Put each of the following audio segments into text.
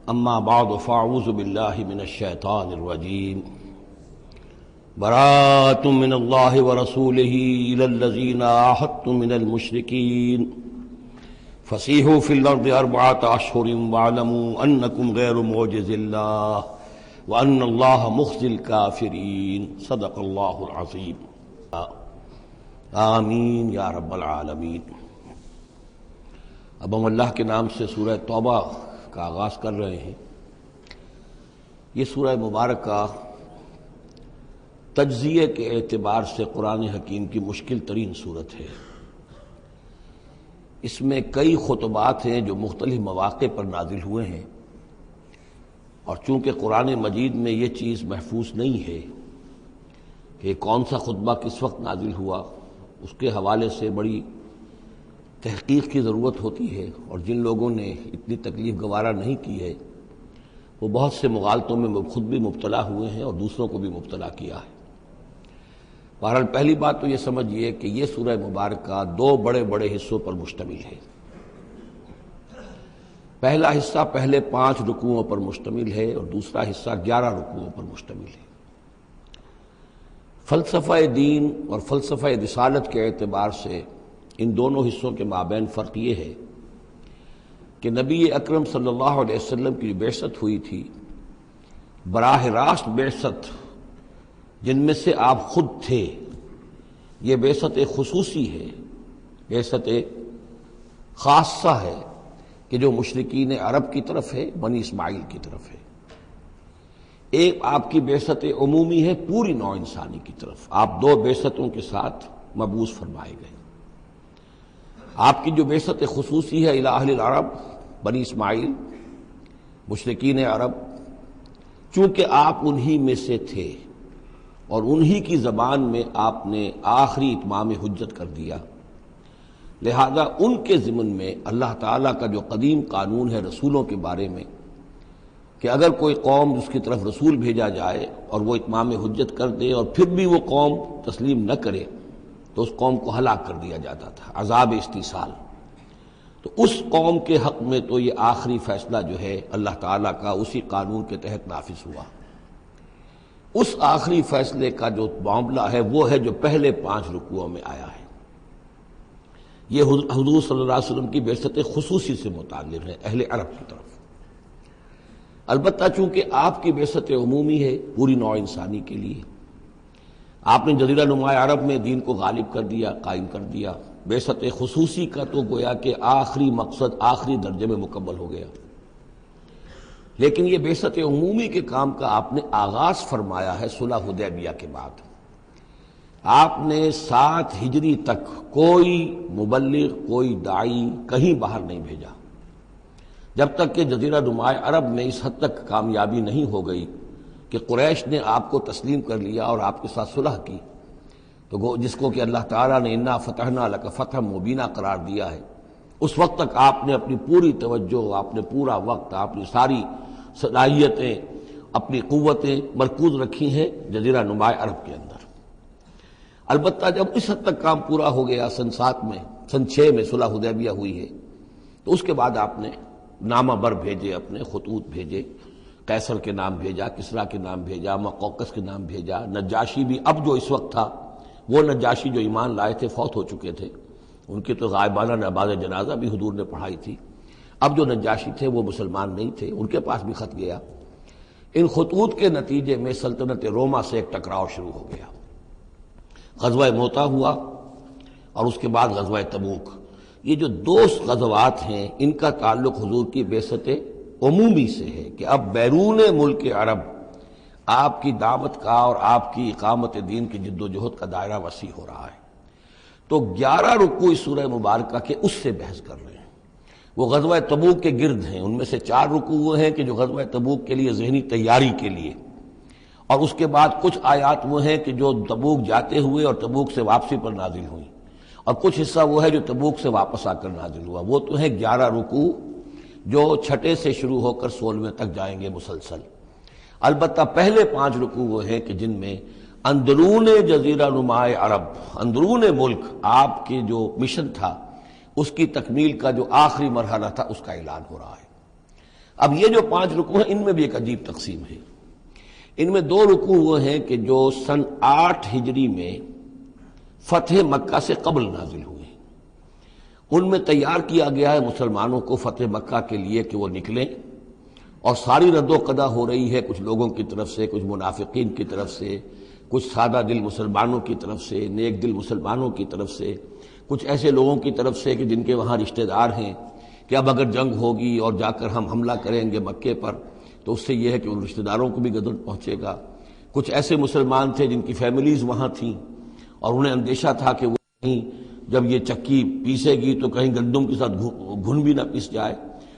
اما بعد فاعوذ باللہ من الشیطان الرجیم براءۃ من اللہ ورسولہ الی الذین عاہدتم من المشرکین فسیحوا فی الارض اربعۃ اشہر واعلموا انکم غیر معجز اللہ وان اللہ مخزی الکافرین صدق اللہ العظیم آمین یا رب العالمین۔ اب ہم اللہ کے نام سے سورہ توبہ کا آغاز کر رہے ہیں۔ یہ سورہ مبارکہ تجزیے کے اعتبار سے قرآن حکیم کی مشکل ترین صورت ہے۔ اس میں کئی خطبات ہیں جو مختلف مواقع پر نازل ہوئے ہیں، اور چونکہ قرآن مجید میں یہ چیز محفوظ نہیں ہے کہ کون سا خطبہ کس وقت نازل ہوا، اس کے حوالے سے بڑی تحقیق کی ضرورت ہوتی ہے، اور جن لوگوں نے اتنی تکلیف گوارا نہیں کی ہے وہ بہت سے مغالطوں میں خود بھی مبتلا ہوئے ہیں اور دوسروں کو بھی مبتلا کیا ہے۔ بہرحال پہلی بات تو یہ سمجھیے کہ یہ سورہ مبارکہ دو بڑے بڑے حصوں پر مشتمل ہے۔ پہلا حصہ پہلے 5 رکوعوں پر مشتمل ہے اور دوسرا حصہ 11 رکوعوں پر مشتمل ہے۔ فلسفہ دین اور فلسفہ رسالت کے اعتبار سے ان دونوں حصوں کے مابین فرق یہ ہے کہ نبی اکرم صلی اللہ علیہ وسلم کی جو بعثت ہوئی تھی، براہ راست بعثت جن میں سے آپ خود تھے، یہ بعثت خصوصی ہے، بعثت خاصہ ہے کہ جو مشرکین عرب کی طرف ہے، بنی اسماعیل کی طرف ہے۔ ایک آپ کی بعثت عمومی ہے پوری نوع انسانی کی طرف۔ آپ دو بعثتوں کے ساتھ مبعوث فرمائے گئے۔ آپ کی جو بعثت خصوصی ہے الی اہل العرب، بنی اسماعیل، مشرکین عرب، چونکہ آپ انہی میں سے تھے اور انہی کی زبان میں آپ نے آخری اتمام حجت کر دیا، لہذا ان کے ضمن میں اللہ تعالیٰ کا جو قدیم قانون ہے رسولوں کے بارے میں کہ اگر کوئی قوم جس کی طرف رسول بھیجا جائے اور وہ اتمام حجت کر دے اور پھر بھی وہ قوم تسلیم نہ کرے تو اس قوم کو ہلاک کر دیا جاتا تھا، عذاب استیصال۔ تو اس قوم کے حق میں تو یہ آخری فیصلہ جو ہے اللہ تعالیٰ کا اسی قانون کے تحت نافذ ہوا۔ اس آخری فیصلے کا جو معاملہ ہے وہ ہے جو پہلے 5 رکوعوں میں آیا ہے۔ یہ حضور صلی اللہ علیہ وسلم کی بعثت خصوصی سے متعلق ہے اہل عرب کی طرف۔ البتہ چونکہ آپ کی بعثت عمومی ہے پوری نوع انسانی کے لیے، آپ نے جزیرہ نما عرب میں دین کو غالب کر دیا، قائم کر دیا۔ بعثت خصوصی کا تو گویا کہ آخری مقصد آخری درجے میں مکمل ہو گیا، لیکن یہ بعثت عمومی کے کام کا آپ نے آغاز فرمایا ہے صلح حدیبیہ کے بعد۔ آپ نے 7 ہجری تک کوئی مبلغ، کوئی داعی کہیں باہر نہیں بھیجا، جب تک کہ جزیرہ نما عرب میں اس حد تک کامیابی نہیں ہو گئی کہ قریش نے آپ کو تسلیم کر لیا اور آپ کے ساتھ صلح کی، تو جس کو کہ اللہ تعالیٰ نے انا فتحنا لک فتحا مبینا قرار دیا ہے، اس وقت تک آپ نے اپنی پوری توجہ، آپ نے پورا وقت، اپنی ساری صلاحیتیں، اپنی قوتیں مرکوز رکھی ہیں جزیرہ نما عرب کے اندر۔ البتہ جب اس حد تک کام پورا ہو گیا سن 7 میں، سن 6 میں صلح حدیبیہ ہوئی ہے، تو اس کے بعد آپ نے نامہ بر بھیجے، اپنے خطوط بھیجے، قیصر کے نام بھیجا، کسریٰ کے نام بھیجا، مقوقس کے نام بھیجا، نجاشی بھی اب جو اس وقت تھا، وہ نجاشی جو ایمان لائے تھے فوت ہو چکے تھے، ان کی تو غائبانہ نماز جنازہ بھی حضور نے پڑھائی تھی۔ اب جو نجاشی تھے وہ مسلمان نہیں تھے، ان کے پاس بھی خط گیا۔ ان خطوط کے نتیجے میں سلطنت روما سے ایک ٹکراؤ شروع ہو گیا۔ غزوہ موتا ہوا اور اس کے بعد غزوہ تبوک۔ یہ جو 2 غزوات ہیں ان کا تعلق حضور کی بعثت عمومی سے ہے کہ اب بیرون ملک عرب آپ کی دعوت کا اور آپ کی اقامت دین کی جد و جہد کا دائرہ وسیع ہو رہا ہے۔ تو 11 رکوع اس سورہ مبارکہ کے اس سے بحث کر رہے ہیں، وہ غزوہ تبوک کے گرد ہیں۔ ان میں سے 4 رکوع وہ ہیں کہ جو غزوہ تبوک کے لیے ذہنی تیاری کے لیے، اور اس کے بعد کچھ آیات وہ ہیں کہ جو تبوک جاتے ہوئے اور تبوک سے واپسی پر نازل ہوئیں، اور کچھ حصہ وہ ہے جو تبوک سے واپس آ کر نازل ہوا۔ وہ تو ہیں 11 رکوع جو 6 سے شروع ہو کر 16 تک جائیں گے مسلسل۔ البتہ پہلے 5 رکوع وہ ہیں کہ جن میں اندرون جزیرہ نما عرب، اندرون ملک آپ کے جو مشن تھا اس کی تکمیل کا جو آخری مرحلہ تھا اس کا اعلان ہو رہا ہے۔ اب یہ جو 5 رکوع ہیں ان میں بھی ایک عجیب تقسیم ہے۔ ان میں 2 رکوع وہ ہیں کہ جو سن 8 ہجری میں فتح مکہ سے قبل نازل ہوئے ہیں۔ ان میں تیار کیا گیا ہے مسلمانوں کو فتح مکہ کے لیے کہ وہ نکلیں، اور ساری رد و قدا ہو رہی ہے کچھ لوگوں کی طرف سے، کچھ منافقین کی طرف سے، کچھ سادہ دل مسلمانوں کی طرف سے، نیک دل مسلمانوں کی طرف سے، کچھ ایسے لوگوں کی طرف سے کہ جن کے وہاں رشتہ دار ہیں کہ اب اگر جنگ ہوگی اور جا کر ہم حملہ کریں گے مکے پر تو اس سے یہ ہے کہ ان رشتہ داروں کو بھی غضب پہنچے گا۔ کچھ ایسے مسلمان تھے جن کی فیملیز وہاں تھیں اور انہیں اندیشہ تھا کہ وہ کہیں جب یہ چکی پیسے گی تو کہیں گندم کے ساتھ گھن بھی نہ پیس جائے۔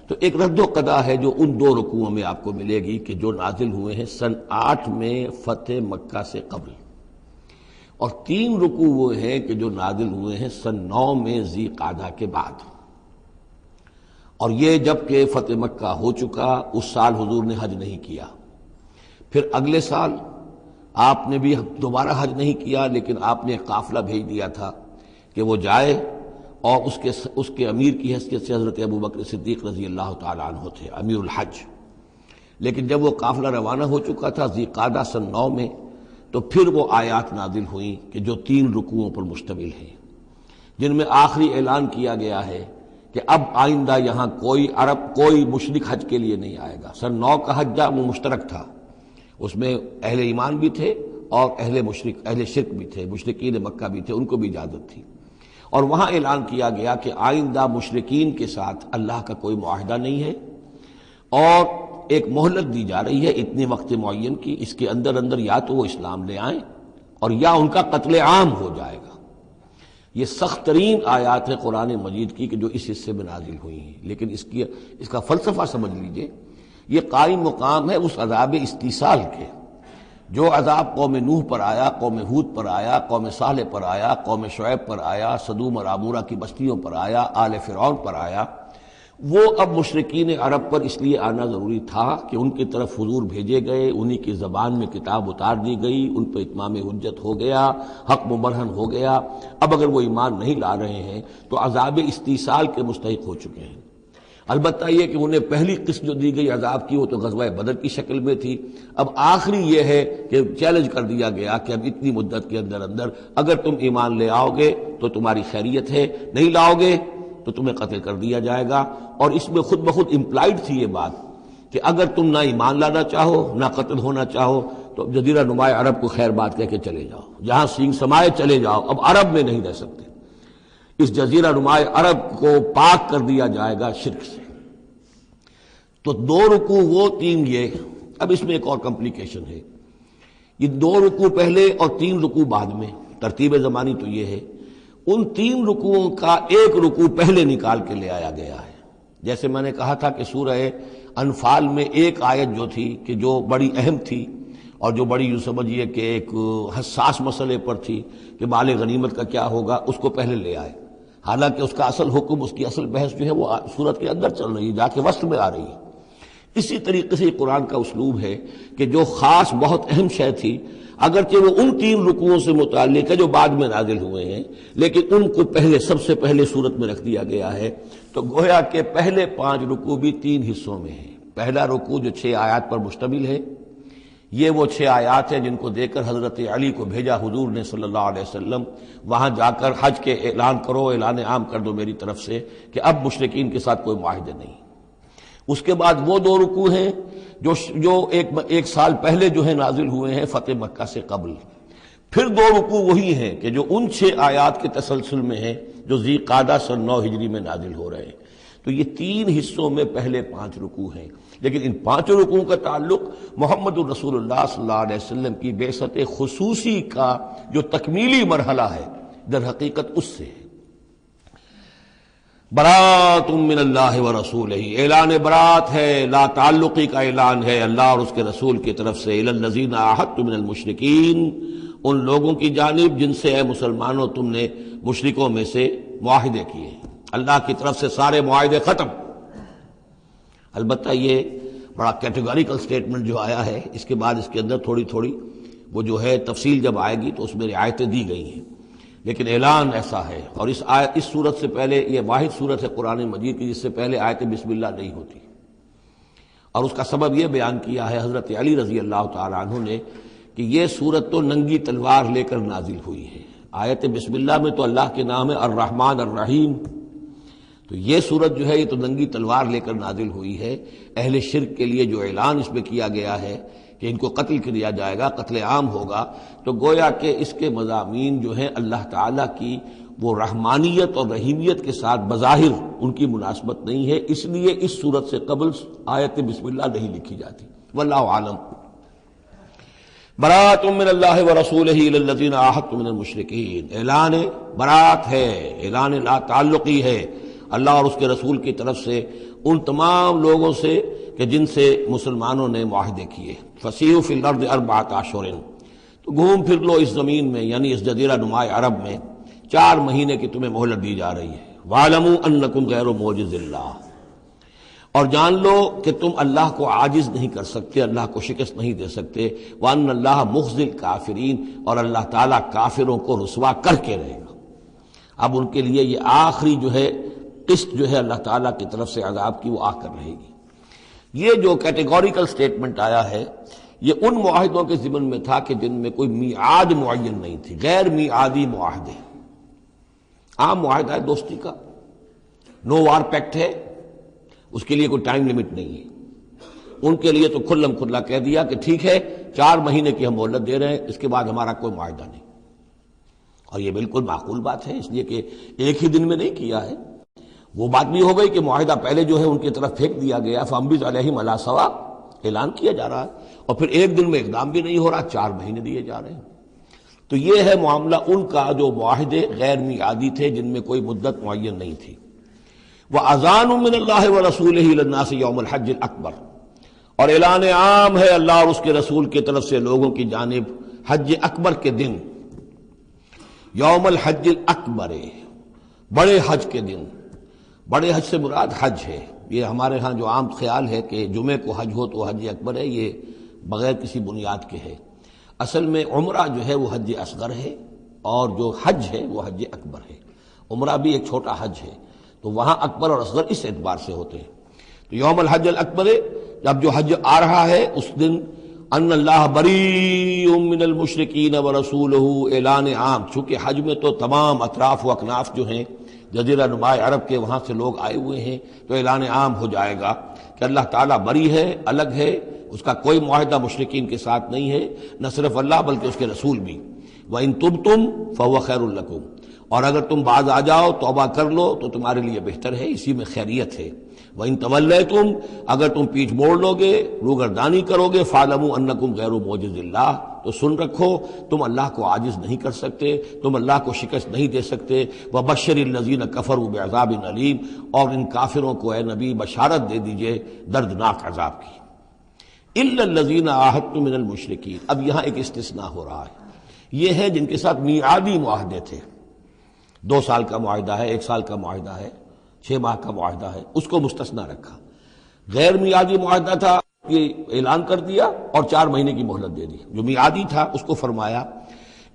تو ایک رد و قدا ہے جو ان 2 رکوعوں میں آپ کو ملے گی کہ جو نازل ہوئے ہیں سن 8 میں فتح مکہ سے قبل، اور 3 رکوع وہ ہیں کہ جو نازل ہوئے ہیں سن 9 میں ذی قعدہ کے بعد۔ اور یہ جب کہ فتح مکہ ہو چکا، اس سال حضور نے حج نہیں کیا، پھر اگلے سال آپ نے بھی دوبارہ حج نہیں کیا، لیکن آپ نے ایک قافلہ بھیج دیا تھا کہ وہ جائے، اور اس کے امیر کی حیثیت سے حضرت ابوبکر صدیق رضی اللہ تعالیٰ عنہ تھے امیر الحج۔ لیکن جب وہ قافلہ روانہ ہو چکا تھا ذی قعدہ سن 9 میں، تو پھر وہ آیات نازل ہوئیں کہ جو 3 رکوعوں پر مشتمل ہیں، جن میں آخری اعلان کیا گیا ہے کہ اب آئندہ یہاں کوئی مشرک حج کے لیے نہیں آئے گا۔ سن 9 کا حج وہ مشترک تھا، اس میں اہل ایمان بھی تھے اور اہل شرک بھی تھے، مشرکین مکہ بھی تھے، ان کو بھی اجازت تھی۔ اور وہاں اعلان کیا گیا کہ آئندہ مشرکین کے ساتھ اللہ کا کوئی معاہدہ نہیں ہے، اور ایک مہلت دی جا رہی ہے اتنے وقت معین کی، اس کے اندر یا تو وہ اسلام لے آئیں اور یا ان کا قتل عام ہو جائے گا۔ یہ سخت ترین آیات ہے قرآن مجید کی کہ جو اس حصے میں نازل ہوئی ہیں، لیکن اس کا فلسفہ سمجھ لیجئے، یہ قائم مقام ہے اس عذاب استیصال کے، جو عذاب قوم نوح پر آیا، قوم ہود پر آیا، قوم صالح پر آیا، قوم شعیب پر آیا، سدوم اور عمورہ کی بستیوں پر آیا، آل فرعون پر آیا، وہ اب مشرکین عرب پر اس لیے آنا ضروری تھا کہ ان کی طرف حضور بھیجے گئے، انہی کی زبان میں کتاب اتار دی گئی، ان پہ اتمام حجت ہو گیا، حق مبرہن ہو گیا۔ اب اگر وہ ایمان نہیں لا رہے ہیں تو عذاب استیصال کے مستحق ہو چکے ہیں۔ البتہ یہ کہ انہیں پہلی قسط جو دی گئی عذاب کی وہ تو غزوہ بدر کی شکل میں تھی، اب آخری یہ ہے کہ چیلنج کر دیا گیا کہ اب اتنی مدت کے اندر اگر تم ایمان لے آؤ گے تو تمہاری خیریت ہے، نہیں لاؤ گے تو تمہیں قتل کر دیا جائے گا۔ اور اس میں خود بخود امپلائڈ تھی یہ بات کہ اگر تم نہ ایمان لانا چاہو نہ قتل ہونا چاہو تو جزیرہ نما عرب کو خیر بات کہہ کے چلے جاؤ، جہاں سینگ سمائے چلے جاؤ، اب عرب میں نہیں رہ سکتے۔ اس جزیرہ نما عرب کو پاک کر دیا جائے گا شرک سے۔ تو 2 رکوع وہ 3 یہ، اب اس میں ایک اور کمپلیکیشن ہے، یہ 2 رکوع پہلے اور 3 رکوع بعد میں، ترتیب زمانی تو یہ ہے، ان 3 رکوعوں کا ایک رکوع پہلے نکال کے لے آیا گیا ہے۔ جیسے میں نے کہا تھا کہ سورہ انفال میں ایک آیت جو تھی کہ جو بڑی اہم تھی اور جو بڑی یوں سمجھیے کہ ایک حساس مسئلے پر تھی کہ مال غنیمت کا کیا ہوگا، اس کو پہلے لے آئے، حالانکہ اس کا اصل حکم، اس کی اصل بحث جو ہے وہ سورت کے اندر چل رہی ہے، جا کے وسط میں آ رہی ہے۔ اسی طریقے سے قرآن کا اسلوب ہے کہ جو خاص بہت اہم شے تھی، اگرچہ وہ ان 3 رکوعوں سے متعلق ہے جو بعد میں نازل ہوئے ہیں، لیکن ان کو سب سے پہلے صورت میں رکھ دیا گیا ہے۔ تو گویا کہ پہلے 5 رکوع بھی 3 حصوں میں ہیں۔ پہلا رکوع جو 6 آیات پر مشتمل ہے، یہ وہ 6 آیات ہیں جن کو دے کر حضرت علی کو بھیجا حضور نے صلی اللہ علیہ وسلم، وہاں جا کر حج کے اعلان کرو، اعلان عام کر دو میری طرف سے کہ اب مشرکین کے ساتھ کوئی معاہدے نہیں۔ اس کے بعد وہ 2 رکوع ہیں جو ایک سال پہلے جو ہے نازل ہوئے ہیں فتح مکہ سے قبل۔ پھر 2 رکوع وہی ہیں کہ جو ان 6 آیات کے تسلسل میں ہیں جو ذی قعدہ سن 9 ہجری میں نازل ہو رہے ہیں۔ تو یہ 3 حصوں میں پہلے 5 رکوع ہیں، لیکن ان 5 رکوعوں کا تعلق محمد الرسول اللہ صلی اللہ علیہ وسلم کی بعثت خصوصی کا جو تکمیلی مرحلہ ہے در حقیقت اس سے ہے۔ برات من اللہ ورسولہ، اعلان برات ہے، لا تعلقی کا اعلان ہے اللہ اور اس کے رسول کی طرف سے، الی الذین عاہدتم من المشرکین، ان لوگوں کی جانب جن سے اے مسلمانوں تم نے مشرکوں میں سے معاہدے کیے، اللہ کی طرف سے سارے معاہدے ختم۔ البتہ یہ بڑا کیٹیگوریکل سٹیٹمنٹ جو آیا ہے، اس کے بعد اس کے اندر تھوڑی تھوڑی وہ جو ہے تفصیل جب آئے گی تو اس میں رعایتیں دی گئی ہیں، لیکن اعلان ایسا ہے۔ اور اس صورت سے پہلے، یہ واحد صورت ہے قرآن مجید کی جس سے پہلے آیت بسم اللہ نہیں ہوتی۔ اور اس کا سبب یہ بیان کیا ہے حضرت علی رضی اللہ تعالی عنہ نے کہ یہ سورت تو ننگی تلوار لے کر نازل ہوئی ہے۔ آیت بسم اللہ میں تو اللہ کے نام ہے الرحمن الرحیم، تو یہ سورت جو ہے یہ تو ننگی تلوار لے کر نازل ہوئی ہے۔ اہل شرک کے لیے جو اعلان اس میں کیا گیا ہے کہ ان کو قتل کیا جائے گا، قتل عام ہوگا، تو گویا کہ اس کے مضامین جو ہیں اللہ تعالیٰ کی وہ رحمانیت اور رحیمیت کے ساتھ بظاہر ان کی مناسبت نہیں ہے، اس لیے اس صورت سے قبل آیت بسم اللہ نہیں لکھی جاتی۔ واللہ عالم۔ برات من اللہ ورسولہ الی الذین عاہدتم من المشرکین، اعلان برات ہے، اعلان لا تعلقی ہے اللہ اور اس کے رسول کی طرف سے ان تمام لوگوں سے کہ جن سے مسلمانوں نے معاہدے کیے۔ فسیحوا فی الارض اربعۃ اشہر، تو گھوم پھر لو اس زمین میں، یعنی اس جزیرہ نما عرب میں 4 مہینے کی تمہیں مہلت دی جا رہی ہے۔ وَاعْلَمُوا أَنَّكُمْ غَيْرُ مُعْجِزِ اللَّهِ، اور جان لو کہ تم اللہ کو عاجز نہیں کر سکتے، اللہ کو شکست نہیں دے سکتے۔ وَأَنَّ اللَّهَ مُخْزِي الْكَافِرِينَ، اور اللہ تعالیٰ کافروں کو رسوا کر کے رہے گا۔ اب ان کے لیے یہ آخری جو ہے قسط جو ہے اللہ تعالیٰ کی طرف سے عذاب کی وہ آ کر رہے گی۔ یہ جو کیٹیگوریکل سٹیٹمنٹ آیا ہے یہ ان معاہدوں کے ضمن میں تھا کہ جن میں کوئی میعاد معین نہیں تھی، غیر میعادی معاہدے۔ عام معاہدہ ہے دوستی کا، نو وار پیکٹ ہے، اس کے لیے کوئی ٹائم لمٹ نہیں ہے۔ ان کے لیے تو کھلم کھلا کہہ دیا کہ ٹھیک ہے 4 مہینے کی ہم مہلت دے رہے ہیں، اس کے بعد ہمارا کوئی معاہدہ نہیں۔ اور یہ بالکل معقول بات ہے، اس لیے کہ ایک ہی دن میں نہیں کیا ہے۔ وہ بات بھی ہو گئی کہ معاہدہ پہلے جو ہے ان کی طرف پھینک دیا گیا، فَأَنبِذْ عَلَيْهِمْ عَلَىٰ سَوَاءٍ، اعلان کیا جا رہا ہے، اور پھر ایک دن میں اقدام بھی نہیں ہو رہا، 4 مہینے دیے جا رہے ہیں۔ تو یہ ہے معاملہ ان کا جو معاہدے غیر میعادی تھے جن میں کوئی مدت معین نہیں تھی۔ وَأَذَانٌ مِّنَ اللَّهِ وَرَسُولِهِ إِلَى النَّاسِ يَوْمَ الْحَجِّ الْأَكْبَرِ، اور اعلان عام ہے اللہ اور اس کے رسول کی طرف سے لوگوں کی جانب حج اکبر کے دن، یوم الحج الاکبر، بڑے حج کے دن۔ بڑے حج سے مراد حج ہے، یہ ہمارے ہاں جو عام خیال ہے کہ جمعے کو حج ہو تو حج اکبر ہے، یہ بغیر کسی بنیاد کے ہے۔ اصل میں عمرہ جو ہے وہ حج اصغر ہے، اور جو حج ہے وہ حج اکبر ہے۔ عمرہ بھی ایک چھوٹا حج ہے، تو وہاں اکبر اور اصغر اس اعتبار سے ہوتے ہیں۔ تو یوم الحج الاکبر، جب جو حج آ رہا ہے اس دن، ان اللہ بریء من المشرکین ورسولہ، اعلان عام، چونکہ حج میں تو تمام اطراف و اکناف جو ہیں جزیرہ نما عرب کے وہاں سے لوگ آئے ہوئے ہیں، تو اعلان عام ہو جائے گا کہ اللہ تعالیٰ بری ہے، الگ ہے، اس کا کوئی معاہدہ مشرکین کے ساتھ نہیں ہے، نہ صرف اللہ بلکہ اس کے رسول بھی۔ وَإِن تُبْتُمْ فَهُوَ خَيْرٌ لَكُمْ، اور اگر تم باز آ جاؤ، توبہ کر لو تو تمہارے لیے بہتر ہے، اسی میں خیریت ہے۔ وَإِن تَوَلَّيْتُمْ، اگر تم پیچھ موڑ لو گے، روگردانی کرو گے، فَاعْلَمُوا أَنَّكُمْ غَيْرُ مُعْجِزِ اللَّهِ، تو سن رکھو تم اللہ کو عاجز نہیں کر سکتے، تم اللہ کو شکست نہیں دے سکتے۔ وَبَشِّرِ الَّذِينَ كَفَرُوا بِعَذَابٍ أَلِيمٍ، اور ان کافروں کو اے نبی بشارت دے دیجئے دردناک عذاب کی۔ إِلَّا الَّذِينَ عَاهَدتُّم مِّنَ الْمُشْرِكِينَ، اب یہاں ایک استثناء ہو رہا ہے، یہ ہے جن کے ساتھ میعادی معاہدے تھے، 2 سال کا معاہدہ ہے، 1 سال کا معاہدہ ہے، 6 ماہ کا معاہدہ ہے، اس کو مستثنیٰ رکھا۔ غیر میعادی معاہدہ تھا، یہ اعلان کر دیا اور 4 مہینے کی مہلت دے دی۔ جو میعادی تھا اس کو فرمایا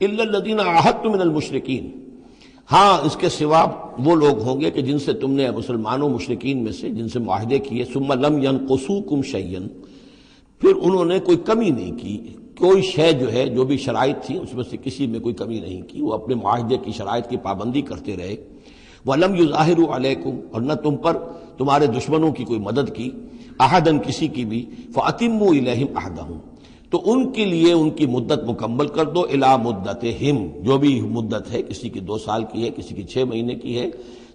الا الذین عاہدتم من المشرکین، ہاں اس کے سوا وہ لوگ ہوں گے کہ جن سے تم نے مسلمانوں مشرکین میں سے جن سے معاہدے کیے، ثم لم ینقصوکم شیئا، پھر انہوں نے کوئی کمی نہیں کی، کوئی شے جو ہے جو بھی شرائط تھی اس میں سے کسی میں کوئی کمی نہیں کی، وہ اپنے معاہدے کی شرائط کی پابندی کرتے رہے۔ وَلَمْ يُظَاهِرُوا عَلَيْكُمْ، اور نہ تم پر تمہارے دشمنوں کی کوئی مدد کی، احدن کسی کی بھی، فَأَتِمُّوا إِلَيْهِمْ عَهْدَهُمْ، تو ان کے لیے ان کی مدت مکمل کر دو، الی مدتہم، جو بھی مدت ہے، کسی کی 2 سال کی ہے، کسی کی 6 مہینے کی ہے،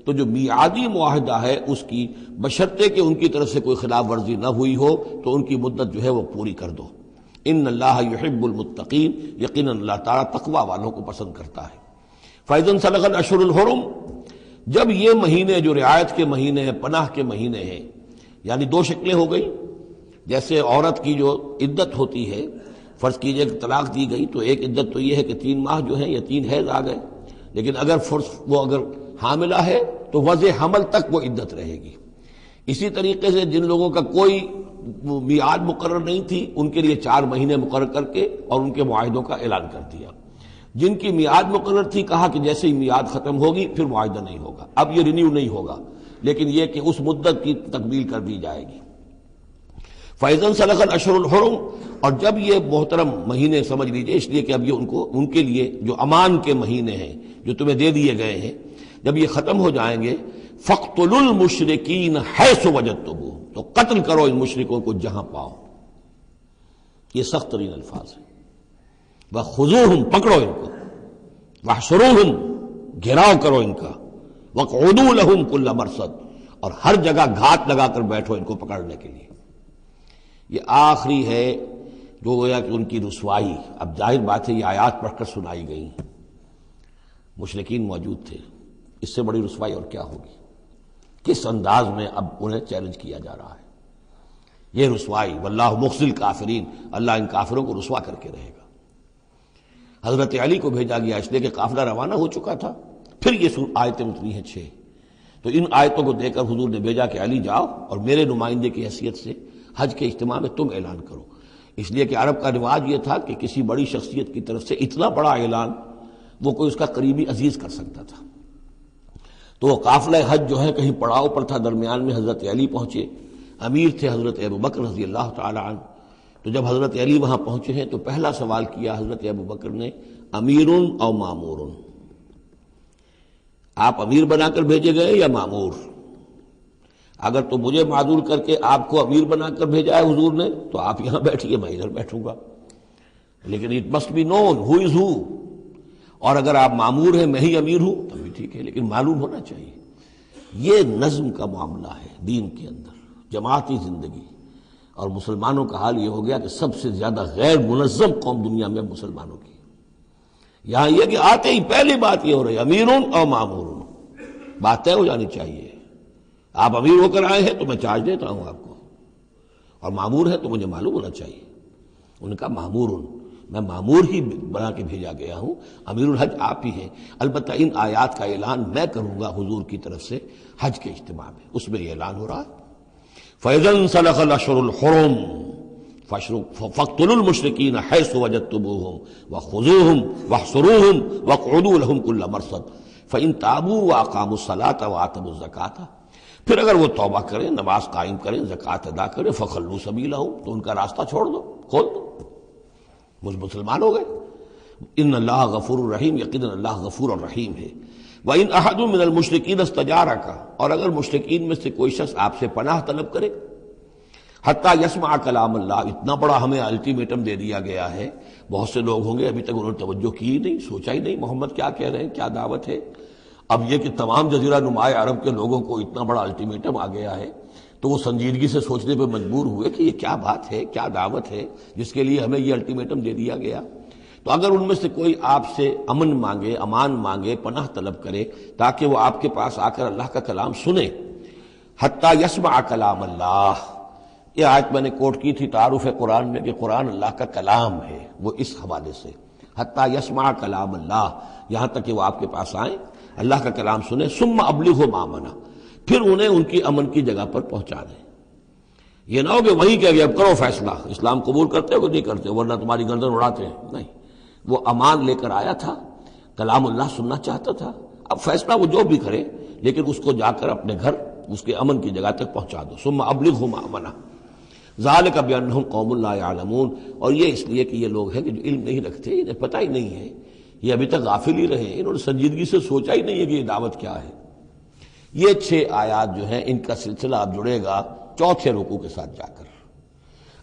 تو جو میعادی معاہدہ ہے اس کی بشرطے کہ ان کی طرف سے کوئی خلاف ورزی نہ ہوئی ہو تو ان کی مدت جو ہے وہ پوری کر دو۔ ان اللہ یحب المتقین، یقیناً اللہ تعالیٰ تقوی والوں کو پسند کرتا ہے۔ فَإِذَا انسَلَخَ الْأَشْهُرُ الْحُرُمُ، جب یہ مہینے جو رعایت کے مہینے ہیں، پناہ کے مہینے ہیں، یعنی 2 شکلیں ہو گئی، جیسے عورت کی جو عدت ہوتی ہے، فرض کیجئے کہ طلاق دی گئی تو ایک عدت تو یہ ہے کہ 3 ماہ جو ہیں یا 3 حیض آ گئے، لیکن اگر اگر حاملہ ہے تو وضع حمل تک وہ عدت رہے گی۔ اسی طریقے سے جن لوگوں کا کوئی میعاد مقرر نہیں تھی ان کے لیے 4 مہینے مقرر کر کے اور ان کے معاہدوں کا اعلان کر دیا۔ جن کی میعاد مقرر تھی کہا کہ جیسے ہی میعاد ختم ہوگی پھر معاہدہ نہیں ہوگا، اب یہ رینیو نہیں ہوگا، لیکن یہ کہ اس مدت کی تکمیل کر دی جائے گی۔ فَإِذَا انسَلَخَ الْأَشْهُرُ الْحُرُمُ، اور جب یہ محترم مہینے سمجھ لیجئے، اس لیے کہ اب یہ ان کے لیے جو امان کے مہینے ہیں جو تمہیں دے دیے گئے ہیں، جب یہ ختم ہو جائیں گے، فَاقْتُلُوا الْمُشْرِكِينَ حَيْثُ وَجَدتُّمُوهُمْ، تو قتل کرو ان مشرکوں کو جہاں پاؤ۔ یہ سخت ترین الفاظ ہیں۔ وَخُذُوهُمْ، پکڑو ان کو، وَاحْصُرُوهُمْ، گھیراؤ کرو ان کا، وَاقْعُدُوا لَهُمْ كُلَّ مَرْصَدٍ، اور ہر جگہ گھات لگا کر بیٹھو ان کو پکڑنے کے لیے۔ یہ آخری ہے جو گویا کہ ان کی رسوائی۔ اب ظاہر بات ہے یہ آیات پڑھ کر سنائی گئی، مشرکین موجود تھے، اس سے بڑی رسوائی اور کیا ہوگی؟ کس انداز میں اب انہیں چیلنج کیا جا رہا ہے؟ یہ رسوائی، واللہ مخزی الکافرین، اللہ ان کافروں کو رسوا کر کے رہے گا۔ حضرت علی کو بھیجا گیا اس لیے کہ قافلہ روانہ ہو چکا تھا، پھر یہ آیتیں اتری ہیں 6، تو ان آیتوں کو دے کر حضور نے بھیجا کہ علی جاؤ اور میرے نمائندے کی حیثیت سے حج کے اجتماع میں تم اعلان کرو، اس لیے کہ عرب کا رواج یہ تھا کہ کسی بڑی شخصیت کی طرف سے اتنا بڑا اعلان وہ کوئی اس کا قریبی عزیز کر سکتا تھا۔ تو وہ قافلہ حج جو ہے کہیں پڑاؤ پر تھا، درمیان میں حضرت علی پہنچے، امیر تھے حضرت ابوبکر رضی اللہ تعالی عنہ۔ تو جب حضرت علی وہاں پہنچے ہیں تو پہلا سوال کیا حضرت ابوبکر نے، امیر او مامور، آپ امیر بنا کر بھیجے گئے یا مامور؟ اگر تو مجھے معذور کر کے آپ کو امیر بنا کر بھیجا ہے حضور نے تو آپ یہاں بیٹھیے، میں ادھر بیٹھوں گا، لیکن اٹ مسٹ بی نون ہو از ہو، اور اگر آپ مامور ہیں میں ہی امیر ہوں تب بھی ٹھیک ہے، لیکن معلوم ہونا چاہیے۔ یہ نظم کا معاملہ ہے دین کے اندر، جماعتی زندگی، اور مسلمانوں کا حال یہ ہو گیا کہ سب سے زیادہ غیر منظم قوم دنیا میں مسلمانوں کی۔ یہاں یہ کہ آتے ہی پہلی بات یہ ہو رہی ہے امیرون اور مامورون، بات طے ہو جانی چاہیے۔ آپ امیر ہو کر آئے ہیں تو میں چارج دیتا ہوں آپ کو، اور مامور ہے تو مجھے معلوم ہونا چاہیے۔ ان کا مامورون، میں مامور ہی بنا کے بھیجا گیا ہوں، امیر الحج آپ ہی ہیں، البتہ ان آیات کا اعلان میں کروں گا حضور کی طرف سے حج کے اجتماع میں، اس میں یہ اعلان ہو رہا ہے۔ فَإِذَا انسَلَخَ الْأَشْهُرُ الْحُرُمُ فَاقْتُلُوا الْمُشْرِكِينَ حَيْثُ وَجَدتُّمُوهُمْ وَخُذُوهُمْ وَاحْصُرُوهُمْ وَاقْعُدُوا لَهُمْ كُلَّ مَرْصَدٍ فَإِن تَابُوا وَأَقَامُوا الصَّلَاةَ وَآتَوُا الزَّكَاةَ، پھر اگر وہ توبہ کریں، نماز قائم کریں، زکوٰۃ ادا کریں، فَخَلُّوا سَبِيلَهُمْ، تو ان کا راستہ چھوڑ دو، کھول دو، مجھ مسلمان ہو گئے۔ ان اللہ غفور الرحیم، یقیناً اللہ غفور الرحیم ہے۔ وَإِنْ أَحَدٌ مِّنَ الْمُشْرِكِينَ اسْتَجَارَكَ، اور اگر مشرکین میں سے کوئی شخص آپ سے پناہ طلب کرے، حتیٰ یسمع کلام اللہ، اتنا بڑا ہمیں الٹیمیٹم دے دیا گیا ہے، بہت سے لوگ ہوں گے ابھی تک انہوں نے توجہ کی ہی نہیں، سوچا ہی نہیں محمد کیا کہہ رہے ہیں، کیا دعوت ہے۔ اب یہ کہ تمام جزیرہ نما عرب کے لوگوں کو اتنا بڑا الٹیمیٹم آ گیا ہے تو وہ سنجیدگی سے سوچنے پہ مجبور ہوئے کہ یہ کیا بات ہے، کیا دعوت ہے جس کے لیے ہمیں یہ الٹیمیٹم دے دیا گیا۔ تو اگر ان میں سے کوئی آپ سے امن مانگے، امان مانگے، پناہ طلب کرے تاکہ وہ آپ کے پاس آ کر اللہ کا کلام سنے، حتیٰ یسمع کلام اللہ، یہ آیت میں نے کوٹ کی تھی تعارف قرآن میں کہ قرآن اللہ کا کلام ہے، وہ اس حوالے سے حتیٰ یسمع کلام اللہ، یہاں تک کہ وہ آپ کے پاس آئیں، اللہ کا کلام سنیں، ثم ابلغہ مامنا، پھر انہیں ان کی امن کی جگہ پر پہنچا دیں۔ یہ نہ ہو کہ وہیں کہ اب کرو فیصلہ، اسلام قبول کرتے ہو کہ نہیں کرتے ہو ورنہ تمہاری گردن اڑاتے ہیں، نہیں، وہ امان لے کر آیا تھا، کلام اللہ سننا چاہتا تھا، اب فیصلہ وہ جو بھی کرے لیکن اس کو جا کر اپنے گھر اس کے امن کی جگہ تک پہنچا دو۔ ثم ابلغہ مامنا ذالک بانہم قوم لا یعلمون، اور یہ اس لیے کہ یہ لوگ ہیں کہ جو علم نہیں رکھتے، انہیں پتہ ہی نہیں ہے، یہ ابھی تک غافل ہی رہے، انہوں نے سنجیدگی سے سوچا ہی نہیں ہے کہ یہ دعوت کیا ہے۔ یہ 6 آیات جو ہیں ان کا سلسلہ اب جڑے گا چوتھے رکوع کے ساتھ جا کر۔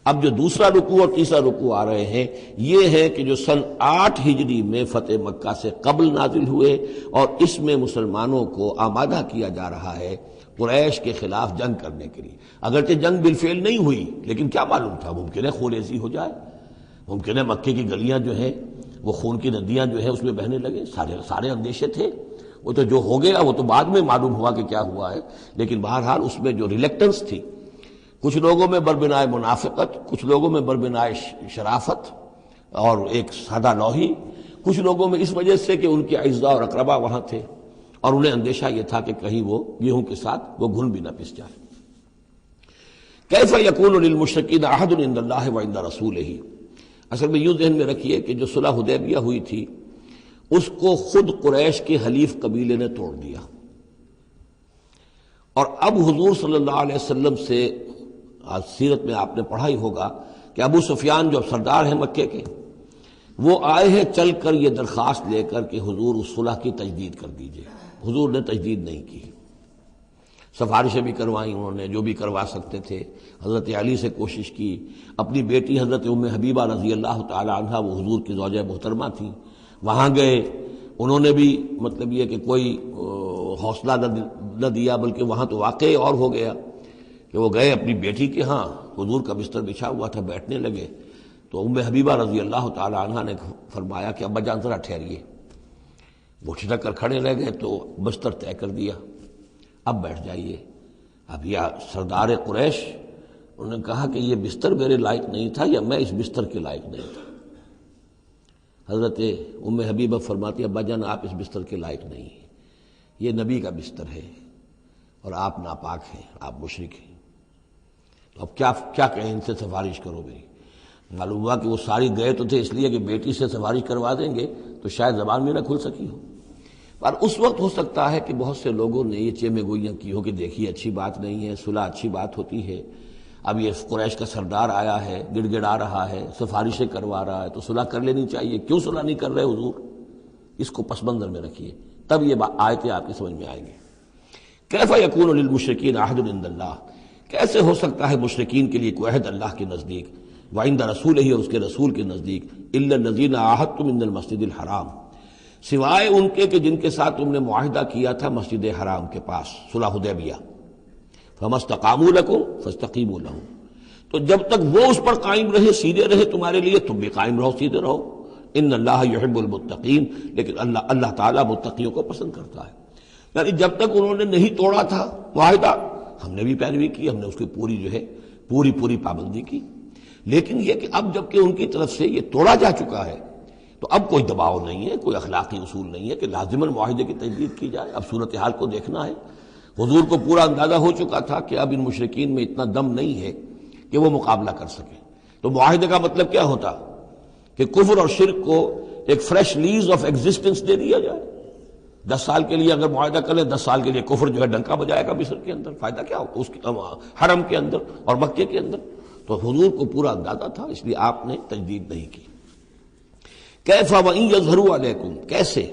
اب جو دوسرا رکوع اور تیسرا رکوع آ رہے ہیں یہ ہے کہ جو سن 8 ہجری میں فتح مکہ سے قبل نازل ہوئے، اور اس میں مسلمانوں کو آمادہ کیا جا رہا ہے قریش کے خلاف جنگ کرنے کے لیے۔ اگرچہ جنگ بالفعل نہیں ہوئی لیکن کیا معلوم تھا، ممکن ہے خونریزی ہو جائے، ممکن ہے مکے کی گلیاں جو ہیں وہ خون کی ندیاں جو ہیں اس میں بہنے لگے، سارے اندیشے تھے۔ وہ تو جو ہو گیا وہ تو بعد میں معلوم ہوا کہ کیا ہوا ہے، لیکن بہرحال اس میں جو ریلیکٹنس تھی، کچھ لوگوں میں بربنائے منافقت، کچھ لوگوں میں بربنائے شرافت اور ایک سادہ لوحی، کچھ لوگوں میں اس وجہ سے کہ ان کے اعزاء اور اقربا وہاں تھے اور انہیں اندیشہ یہ تھا کہ کہیں وہ گیہوں کے ساتھ وہ گھن بھی نہ پس جائے۔ کیف یکون للمشرکین عہد عند اللہ وعند رسولہ، اصل میں یوں ذہن میں رکھیے کہ جو صلح حدیبیہ ہوئی تھی اس کو خود قریش کے حلیف قبیلے نے توڑ دیا، اور اب حضور صلی اللہ علیہ وسلم سے آج سیرت میں آپ نے پڑھا ہی ہوگا کہ ابو سفیان جو سردار ہیں مکے کے، وہ آئے ہیں چل کر یہ درخواست لے کر کہ حضور اس صلح کی تجدید کر دیجئے۔ حضور نے تجدید نہیں کی، سفارشیں بھی کروائیں انہوں نے جو بھی کروا سکتے تھے، حضرت علی سے کوشش کی، اپنی بیٹی حضرت ام حبیبہ رضی اللہ تعالی عنہا وہ حضور کی زوجہ محترمہ تھیں، وہاں گئے، انہوں نے بھی مطلب یہ کہ کوئی حوصلہ نہ دیا، بلکہ وہاں تو واقعی اور ہو گیا کہ وہ گئے اپنی بیٹی کے ہاں، حضور کا بستر بچھا ہوا تھا، بیٹھنے لگے تو ام حبیبہ رضی اللہ تعالی عنہا نے فرمایا کہ ابا جان ذرا ٹھہریے، وہ ٹھٹک کر کھڑے رہ گئے تو بستر طے کر دیا، اب بیٹھ جائیے۔ اب یہ سردار قریش، انہوں نے کہا کہ یہ بستر میرے لائق نہیں تھا یا میں اس بستر کے لائق نہیں تھا۔ حضرت ام حبیبہ فرماتی ابا جان آپ اس بستر کے لائق نہیں ہیں، یہ نبی کا بستر ہے اور آپ ناپاک ہیں، آپ مشرک ہیں، تو اب کیا کہیں، ان سے سفارش کرو میری۔ معلوم ہوا کہ وہ ساری گئے تو تھے اس لیے کہ بیٹی سے سفارش کروا دیں گے تو شاید زبان میں نہ کھل سکی ہو، پر اس وقت ہو سکتا ہے کہ بہت سے لوگوں نے یہ چیمے گوئیاں کی ہو کہ دیکھیے اچھی بات نہیں ہے، صلح اچھی بات ہوتی ہے، اب یہ قریش کا سردار آیا ہے، گڑ گڑا رہا ہے، سفارشیں کروا رہا ہے، تو صلح کر لینی چاہیے، کیوں صلح نہیں کر رہے حضور؟ اس کو پس منظر میں رکھیے، تب یہ آیتیں آپ کی سمجھ میں آئیں گی۔ کیف یکون للمشرکین عہد عند اللہ، کیسے ہو سکتا ہے مشرکین کے لیے کوئی عہد اللہ کے نزدیک، وعند رسولہ اور اس کے رسول کے نزدیک، الا الذین عاہدتم من المسجد الحرام، سوائے ان کے کہ جن کے ساتھ تم نے معاہدہ کیا تھا مسجد حرام کے پاس، صلح حدیبیہ، فما استقاموا لکم فاستقیموا لہم، تو جب تک وہ اس پر قائم رہے، سیدھے رہے تمہارے لیے، تم بھی قائم رہو، سیدھے رہو۔ ان اللہ یحب المتقین، لیکن اللہ تعالیٰ متقیوں کو پسند کرتا ہے، یعنی جب تک انہوں نے نہیں توڑا تھا معاہدہ، ہم نے بھی پیروی کی، ہم نے اس کی پوری جو ہے پوری پابندی کی، لیکن یہ کہ اب جب کہ ان کی طرف سے یہ توڑا جا چکا ہے تو اب کوئی دباؤ نہیں ہے، کوئی اخلاقی اصول نہیں ہے کہ لازماً معاہدے کی تجدید کی جائے، اب صورتحال کو دیکھنا ہے۔ حضور کو پورا اندازہ ہو چکا تھا کہ اب ان مشرکین میں اتنا دم نہیں ہے کہ وہ مقابلہ کر سکے، تو معاہدے کا مطلب کیا ہوتا کہ کفر اور شرک کو ایک فریش لیز آف ایگزسٹنس دے دیا جائے، 10 سال کے لیے اگر معاہدہ کر لیں، 10 سال کے لیے کفر جو ہے ڈنکا بجائے گا مصر کے اندر، فائدہ کیا ہوگا اس حرم کے اندر اور مکے کے اندر، تو حضور کو پورا اندازہ تھا، اس لیے آپ نے تجدید نہیں کی۔ کیف وَإِن يَظْهَرُوا عَلَيْكُمْ، کیسے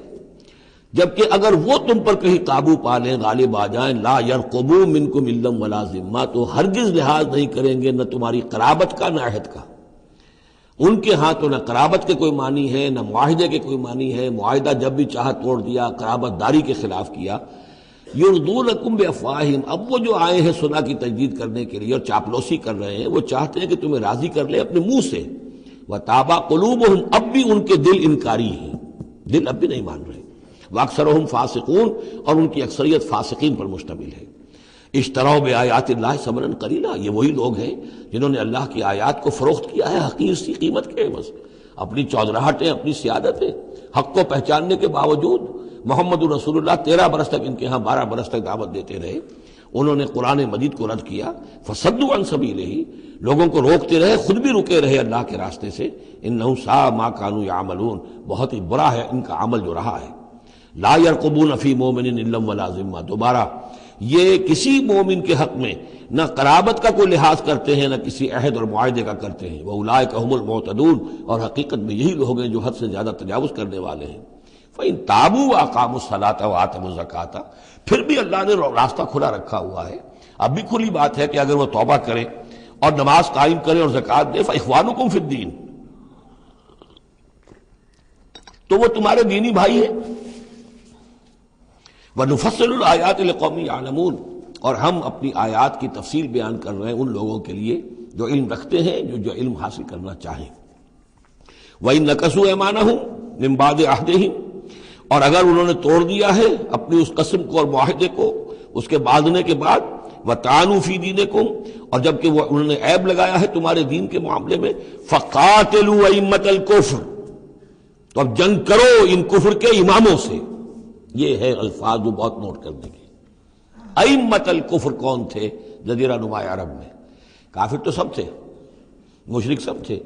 جبکہ اگر وہ تم پر کہیں قابو پا لیں، غالب آ جائیں، لا يرقبوا منکم الا ولا ذمہ، تو ہرگز لحاظ نہیں کریں گے نہ تمہاری قرابت کا نہ عہد کا، ان کے ہاں تو نہ قرابت کے کوئی معنی ہے نہ معاہدے کے کوئی معنی ہے، معاہدہ جب بھی چاہا توڑ دیا، قرابت داری کے خلاف کیا۔ یرضونکم بافواہہم، اب وہ جو آئے ہیں صلح کی تجدید کرنے کے لیے اور چاپلوسی کر رہے ہیں، وہ چاہتے ہیں کہ تمہیں راضی کر لیں اپنے منہ سے، وتابا قلوبہم، اب بھی ان کے دل انکاری ہیں، دل اب بھی نہیں مان رہے، واکثرہم فاسقون، اور ان کی اکثریت فاسقین پر مشتمل ہے۔ اشتروا بآیات اللہ ثمنا قلیلا، یہ وہی لوگ ہیں جنہوں نے اللہ کی آیات کو فروخت کیا ہے حقیر سی قیمت کے عوض، اپنی چودراہٹیں، اپنی سیادتیں، حق کو پہچاننے کے باوجود محمد رسول اللہ 13 برس تک ان کے ہاں 12 برس تک دعوت دیتے رہے، انہوں نے قرآن مجید کو رد کیا، فصدوا عن سبیلہ، لوگوں کو روکتے رہے، خود بھی رکے رہے اللہ کے راستے سے، انہم ساء ما کانوا یعملون، بہت ہی برا ہے ان کا عمل جو رہا ہے۔ لا یرقبون فی مومن الا ولا ذمہ، دوبارہ یہ کسی مومن کے حق میں نہ قرابت کا کوئی لحاظ کرتے ہیں نہ کسی عہد اور معاہدے کا کرتے ہیں، وَأُولَٰئِکَ هُمُ الْمُعْتَدُونَ، اور حقیقت میں یہی لوگ ہیں جو حد سے زیادہ تجاوز کرنے والے ہیں۔ فَإِن تَابُوا وَأَقَامُوا الصَّلَاةَ وَآتَوُا الزَّكَاةَ، پھر بھی اللہ نے راستہ کھلا رکھا ہوا ہے، اب بھی کھلی بات ہے کہ اگر وہ توبہ کریں اور نماز قائم کریں اور زکوٰۃ دیں، فَإِخْوَانُكُمْ فِي الدِّينِ، تو وہ تمہارے دینی بھائی ہیں۔ وَنُفَصِّلُ الْآيَاتِ لِقَوْمٍ يَعْلَمُونَ، اور ہم اپنی آیات کی تفصیل بیان کر رہے ہیں ان لوگوں کے لیے جو علم رکھتے ہیں، جو علم حاصل کرنا چاہیں۔ وَإِن نَكَثُوا أَيْمَانَهُمْ مِن بَعْدِ عَهْدِهِمْ، اور اگر انہوں نے توڑ دیا ہے اپنی اس قسم کو اور معاہدے کو اس کے باندھنے کے بعد، وَطَعَنُوا فِي دِينِكُمْ، اور جبکہ وہ انہوں نے عیب لگایا ہے تمہارے دین کے معاملے میں، فَقَاتِلُوا أَئِمَّةَ الْكُفْرِ، تو اب جنگ کرو ان کفر کے اماموں سے۔ یہ ہے الفاظ جو بہت نوٹ کرنے کے۔ ائمۃ الکفر کون تھے جزیرہ نما عرب میں؟ کافر تو سب تھے، مشرک سب تھے،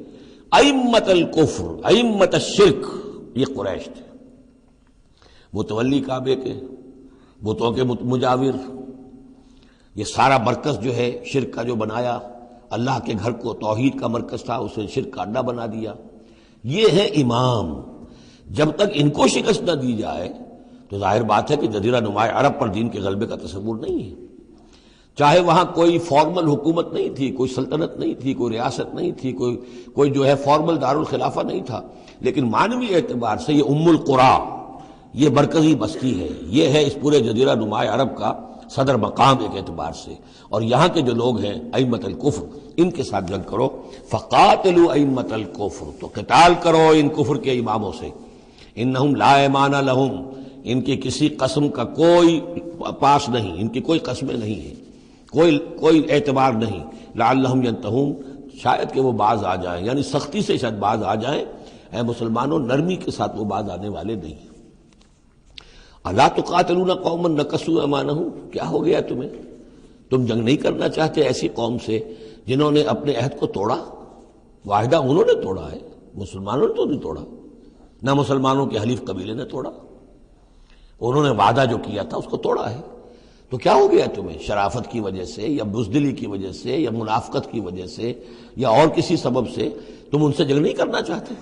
ائمۃ الکفر، ائمۃ الشرک، یہ قریش تھے، متولی کعبے کے، بتوں کے مجاور، یہ سارا مرکز جو ہے شرک کا جو بنایا، اللہ کے گھر کو توحید کا مرکز تھا اسے شرک کا اڈا بنا دیا. یہ ہے امام. جب تک ان کو شکست نہ دی جائے تو ظاہر بات ہے کہ جزیرہ نما عرب پر دین کے غلبے کا تصور نہیں ہے. چاہے وہاں کوئی فارمل حکومت نہیں تھی، کوئی سلطنت نہیں تھی، کوئی ریاست نہیں تھی، کوئی جو ہے فارمل دارالخلافہ نہیں تھا، لیکن معنوی اعتبار سے یہ ام القریٰ، یہ مرکزی بستی ہے، یہ ہے اس پورے جزیرہ نما عرب کا صدر مقام ایک اعتبار سے. اور یہاں کے جو لوگ ہیں ائمۃ الکفر، ان کے ساتھ جنگ کرو. فقاتلوا ائمۃ الکفر، تو قتال کرو ان کفر کے اماموں سے. انہم لا ایمان لہم، ان کی کسی قسم کا کوئی پاس نہیں، ان کی کوئی قسمیں نہیں ہیں، کوئی اعتبار نہیں. لعلہم ینتہون، شاید کہ وہ باز آ جائیں، یعنی سختی سے شاید باز آ جائیں. اے مسلمانوں، نرمی کے ساتھ وہ باز آنے والے نہیں ہیں. الا تقاتلون قوما نکثوا ایمانہم، کیا ہو گیا تمہیں؟ تم جنگ نہیں کرنا چاہتے ایسی قوم سے جنہوں نے اپنے عہد کو توڑا؟ معاہدہ انہوں نے توڑا ہے، مسلمانوں نے تو نہیں توڑا، نہ مسلمانوں کے حلیف قبیلے نے توڑا. انہوں نے وعدہ جو کیا تھا اس کو توڑا ہے. تو کیا ہو گیا تمہیں؟ شرافت کی وجہ سے یا بزدلی کی وجہ سے یا منافقت کی وجہ سے یا اور کسی سبب سے تم ان سے جنگ نہیں کرنا چاہتے؟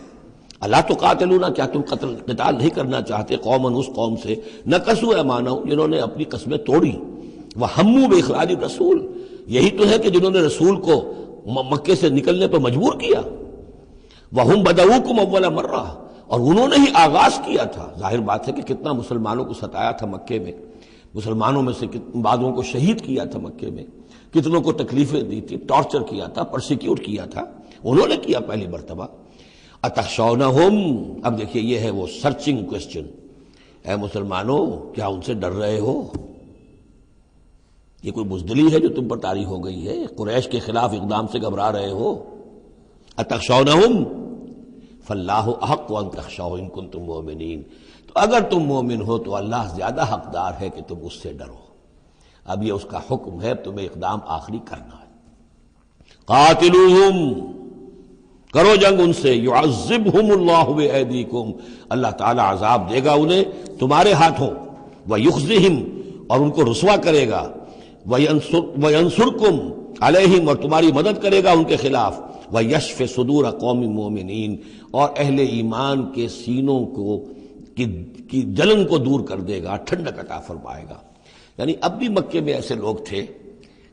الا تقاتلون، کیا تم قتال نہیں کرنا چاہتے قومن، اس قوم سے نکثوا ایمانہم، جنہوں نے اپنی قسمیں توڑی. وہموا باخراج الرسول، یہی تو ہے کہ جنہوں نے رسول کو مکے سے نکلنے پر مجبور کیا. وہم بدؤکم اول مرہ، اور انہوں نے ہی آغاز کیا تھا. ظاہر بات ہے کہ کتنا مسلمانوں کو ستایا تھا مکے میں، مسلمانوں میں سے بعضوں کو شہید کیا تھا مکے میں، کتنوں کو تکلیفیں دی تھی، ٹارچر کیا تھا، پرسیکیوٹ کیا تھا، انہوں نے کیا پہلی مرتبہ. اتخشونہم، اب دیکھیے یہ ہے وہ سرچنگ کوسچن. اے مسلمانوں، کیا ان سے ڈر رہے ہو؟ یہ کوئی بزدلی ہے جو تم پر طاری ہو گئی ہے؟ قریش کے خلاف اقدام سے گھبرا رہے ہو؟ اتخشونہم فاللہ احق ان تخشوہ ان کنتم مؤمنین، تو اگر تم مومن ہو تو اللہ زیادہ حقدار ہے کہ تم اس سے ڈرو. اب یہ اس کا حکم ہے، تمہیں اقدام آخری کرنا ہے. قاتلوہم، کرو جنگ ان سے. یعذبہم اللہ بایدیکم، اللہ تعالی عذاب دے گا انہیں تمہارے ہاتھوں. ویخزہم، اور ان کو رسوا کرے گا. وینصرکم علیہم، اور تمہاری مدد کرے گا ان کے خلاف. ویشف صدور قوم مومنین، اور اہل ایمان کے سینوں کو کی جلن کو دور کر دے گا، ٹھنڈک عطا فرمائے گا. یعنی اب بھی مکے میں ایسے لوگ تھے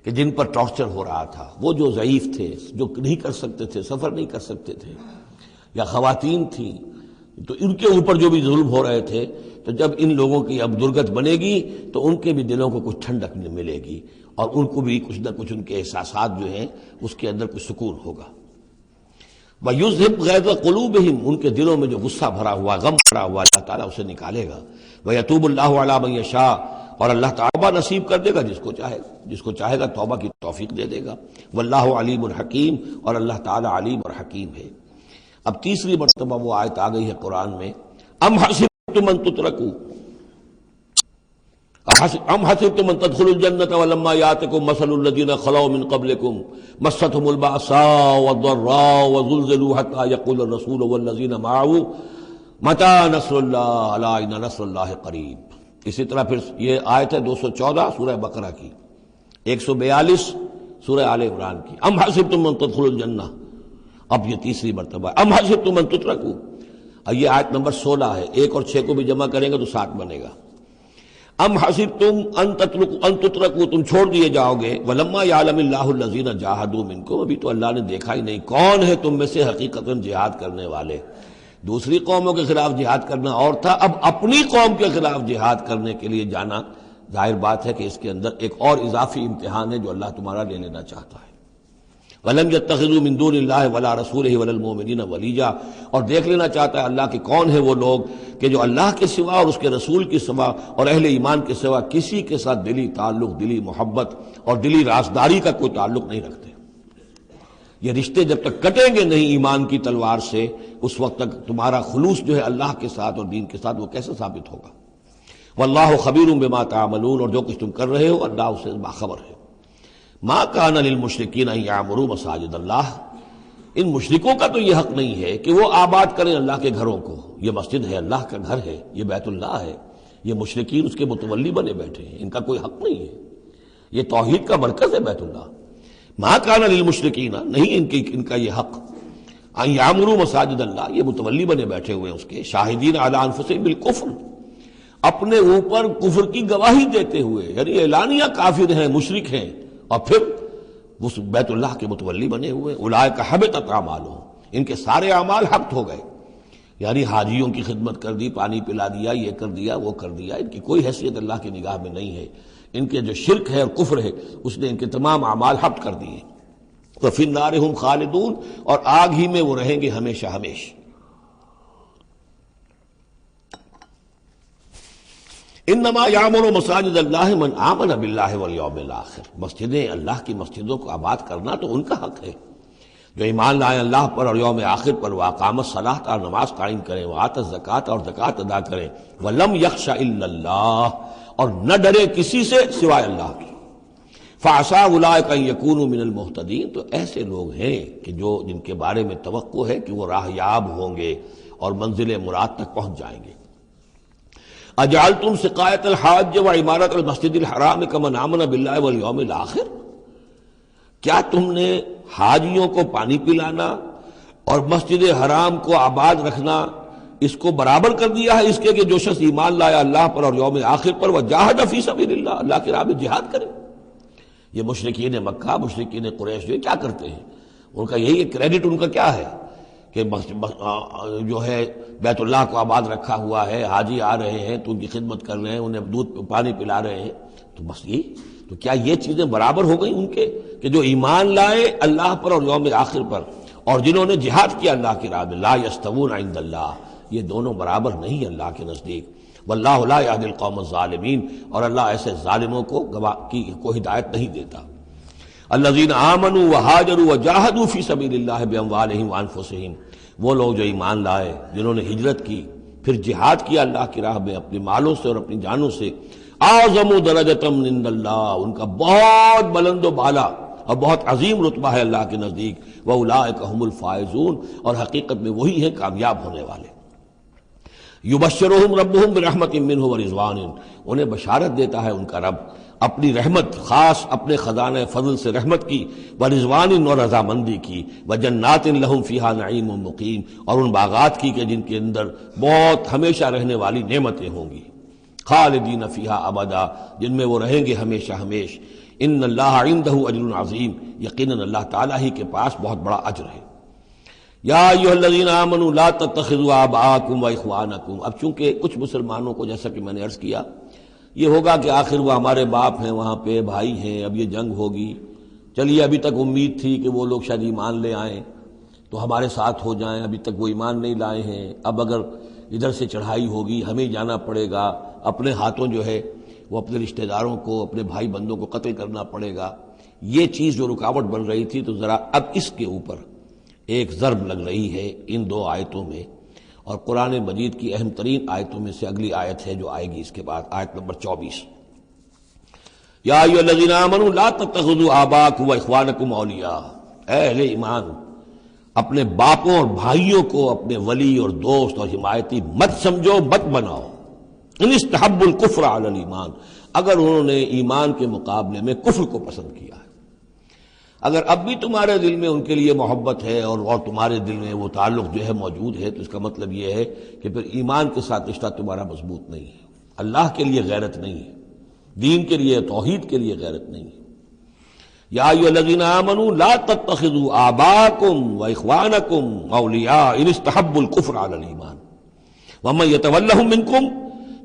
کہ جن پر ٹارچر ہو رہا تھا، وہ جو ضعیف تھے، جو نہیں کر سکتے تھے، سفر نہیں کر سکتے تھے، یا خواتین تھیں، تو ان کے اوپر جو بھی ظلم ہو رہے تھے، تو جب ان لوگوں کی اب درگت بنے گی تو ان کے بھی دلوں کو کچھ ٹھنڈک ملے گی، اور ان کو بھی کچھ نہ کچھ ان کے احساسات جو ہیں اس کے اندر کچھ سکون ہوگا. وَيُذْهِبْ غَيْظَ قُلُوبِهِمْ، ان کے دلوں میں جو غصہ بھرا ہوا، غم بھرا ہوا، اللہ تعالیٰ اسے نکالے گا. وَيَتُوبُ اللَّهُ عَلَىٰ مَن يَشَاءُ، اور اللہ توبہ نصیب کر دے گا جس کو چاہے گا توبہ کی توفیق دے دے گا. وَاللَّهُ عَلِيمٌ حَكِيمٌ، اور اللہ تعالیٰ علیم اور حکیم ہے. اب تیسری مرتبہ وہ آیت آ گئی ہے قرآن میں. ام حسبتم ان تترکوا، ام حسبتم ان تدخلوا الجنة ولما يأتكم مثل الذين خلوا من قبلكم مستهم البأساء والضراء وزلزلوا حتى يقول الرسول والذين معه متى نصر الله الا ان نصر الله قریب. اسی طرح پھر یہ آیت ہے 214 سورہ بقرہ کی، 142 سورہ آل عمران کی. ام حسبتم ان تدخلوا الجنة، اب یہ تیسری مرتبہ. ام حسبتم ان تترکوا، یہ آیت نمبر 16 ہے، 1 اور 6 کو بھی جمع کریں گے تو 7 بنے گا. ام حسبتم ان تترکوا، تم چھوڑ دیے جاؤ گے. ولما یعلم اللہ الذین جاہدوا منکم، ابھی تو اللہ نے دیکھا ہی نہیں کون ہے تم میں سے حقیقتاً جہاد کرنے والے. دوسری قوموں کے خلاف جہاد کرنا اور تھا، اب اپنی قوم کے خلاف جہاد کرنے کے لیے جانا، ظاہر بات ہے کہ اس کے اندر ایک اور اضافی امتحان ہے جو اللہ تمہارا لے لینا چاہتا ہے. وَلَمْ يَتَّخِذُوا مِن دُونِ اللَّهِ وَلَا رَسُولِهِ وَلَا الْمُؤْمِنِينَ وَلِيًّا، اور دیکھ لینا چاہتا ہے اللہ کہ کون ہے وہ لوگ کہ جو اللہ کے سوا اور اس کے رسول کے سوا اور اہل ایمان کے سوا کسی کے ساتھ دلی تعلق، دلی محبت اور دلی رازداری کا کوئی تعلق نہیں رکھتے. یہ رشتے جب تک کٹیں گے نہیں ایمان کی تلوار سے، اس وقت تک تمہارا خلوص جو ہے اللہ کے ساتھ اور دین کے ساتھ وہ کیسے ثابت ہوگا. واللہ خبیر بما تعملون، اور جو کچھ تم کر رہے ہو اللہ اس سے باخبر ہے. ما کان للمشرکین ان یعمروا مساجد اللہ، ان مشرکوں کا تو یہ حق نہیں ہے کہ وہ آباد کریں اللہ کے گھروں کو. یہ مسجد ہے، اللہ کا گھر ہے، یہ بیت اللہ ہے، یہ مشرکین اس کے متولی بنے بیٹھے ہیں، ان کا کوئی حق نہیں ہے. یہ توحید کا مرکز ہے بیت اللہ. ما کان للمشرکین، نہیں ان کا یہ حق، ان یعمروا مساجد اللہ، یہ متولی بنے بیٹھے ہوئے ہیں اس کے، شاہدین علی انفسہم بالکفر، اپنے اوپر کفر کی گواہی دیتے ہوئے، یعنی اعلانیہ کافر ہیں، مشرک ہیں، اور پھر اس بیت اللہ کے متولی بنے ہوئے۔ اولئک حبطت اعمالہم، ان کے سارے اعمال حبط ہو گئے، یعنی حاجیوں کی خدمت کر دی، پانی پلا دیا، یہ کر دیا، وہ کر دیا، ان کی کوئی حیثیت اللہ کی نگاہ میں نہیں ہے۔ ان کے جو شرک ہے اور کفر ہے اس نے ان کے تمام اعمال حبط کر دیے۔ وفی النار ہم خالدون، اور آگ ہی میں وہ رہیں گے ہمیشہ ہمیشہ۔ انما یعمر مساجد اللہ من آمن باللہ والیوم الآخر، مسجدیں اللہ کی مسجدوں کو آباد کرنا تو ان کا حق ہے جو ایمان لائے اللہ پر اور یوم آخر پر، واقام الصلاۃ، اور نماز قائم کریں، وآت الزکوٰۃ، اور زکوٰۃ ادا کریں، ولم یخش الا اللہ، اور نہ ڈرے کسی سے سوائے اللہ کی۔ فعسیٰ اولئک ان یکونوا من المہتدین، تو ایسے لوگ ہیں کہ جن کے بارے میں توقع ہے کہ وہ راہ یاب ہوں گے اور منزل مراد تک پہنچ جائیں گے۔ اجعلتم سقایۃ الحاج وعمارۃ المسجد الحرام کمن آمن باللہ والیوم الآخر، کیا تم نے حاجیوں کو پانی پلانا اور مسجد حرام کو آباد رکھنا اس کو برابر کر دیا ہے اس کے کہ جو شخص ایمان لایا اللہ پر اور یوم آخر پر، وجاہد فی سبیل اللہ، اللہ کی راہ میں جہاد کرے؟ یہ مشرکین مکہ، مشرکین قریش کیا کرتے ہیں؟ ان کا یہی کریڈٹ ان کا کیا ہے کہ جو ہے بیت اللہ کو آباد رکھا ہوا ہے، حاجی آ رہے ہیں تو ان کی خدمت کر رہے ہیں، انہیں دودھ پانی پلا رہے ہیں، تو بس یہ، تو کیا یہ چیزیں برابر ہو گئی ان کے کہ جو ایمان لائے اللہ پر اور یوم آخر پر، اور جنہوں نے جہاد کیا اللہ کی راہ میں؟ لا یستوون عند اللہ، یہ دونوں برابر نہیں اللہ کے نزدیک۔ واللہ لا یہدی القوم الظالمین، اور اللہ ایسے ظالموں کو ہدایت نہیں دیتا۔ الذین آمنوا وہاجروا وجاہدوا فی سبیل اللہ باموالہم وانفسہم، وہ لوگ جو ایمان لائے، جنہوں نے ہجرت کی، پھر جہاد کیا اللہ کی راہ میں اپنے مالوں سے اور اپنی جانوں سے۔ اعظم درجۃ عند اللہ، ان کا بہت بلند و بالا اور بہت عظیم رتبہ ہے اللہ کے نزدیک۔ واولئک هم الفائزون، اور حقیقت میں وہی ہیں کامیاب ہونے والے۔ یبشرہم ربہم برحمت منہ ورضوان، انہیں بشارت دیتا ہے ان کا رب اپنی رحمت، خاص اپنے خزانہ فضل سے رحمت کی، ورضوان، اور رضامندی کی، وجنات لہم فیہا نعیم مقیم، اور ان باغات کی کہ جن کے اندر بہت ہمیشہ رہنے والی نعمتیں ہوں گی، خالدین فیہا ابدا، جن میں وہ رہیں گے ہمیشہ ہمیش۔ ان اللہ عندہ اجر عظیم، یقیناً اللہ تعالیٰ ہی کے پاس بہت بڑا اجر ہے۔ یا ایھا الذین آمنوا لا تتخذوا آباءکم واخوانکم، اب چونکہ کچھ مسلمانوں کو، جیسا کہ میں نے عرض کیا، یہ ہوگا کہ آخر وہ ہمارے باپ ہیں، وہاں پہ بھائی ہیں، اب یہ جنگ ہوگی، چلیے ابھی تک امید تھی کہ وہ لوگ شاید ایمان لے آئیں تو ہمارے ساتھ ہو جائیں، ابھی تک وہ ایمان نہیں لائے ہیں، اب اگر ادھر سے چڑھائی ہوگی ہمیں جانا پڑے گا، اپنے ہاتھوں جو ہے وہ اپنے رشتہ داروں کو، اپنے بھائی بندوں کو قتل کرنا پڑے گا۔ یہ چیز جو رکاوٹ بن رہی تھی، تو ذرا اب اس کے اوپر ایک ضرب لگ رہی ہے ان دو آیتوں میں، اور قرآن مجید کی اہم ترین آیتوں میں سے اگلی آیت ہے جو آئے گی اس کے بعد، آیت نمبر 24۔ یا ایھا الذین آمنوا لا تتخذوا آباءکم واخوانکم اولیاء، اے اہل ایمان، اپنے باپوں اور بھائیوں کو اپنے ولی اور دوست اور حمایتی مت سمجھو، مت بناؤ۔ ان استحبوا الکفر علی الایمان، اگر انہوں نے ایمان کے مقابلے میں کفر کو پسند کیا ہے، اگر اب بھی تمہارے دل میں ان کے لیے محبت ہے اور تمہارے دل میں وہ تعلق جو ہے موجود ہے، تو اس کا مطلب یہ ہے کہ پھر ایمان کے ساتھ رشتہ تمہارا مضبوط نہیں ہے، اللہ کے لیے غیرت نہیں ہے، دین کے لیے، توحید کے لیے غیرت نہیں ہے۔ یا ایھا الذین آمنوا لا تتخذوا آباءکم واخوانکم اولیاء ان استحبوا الکفر علی الایمان ومن یتولہم منکم،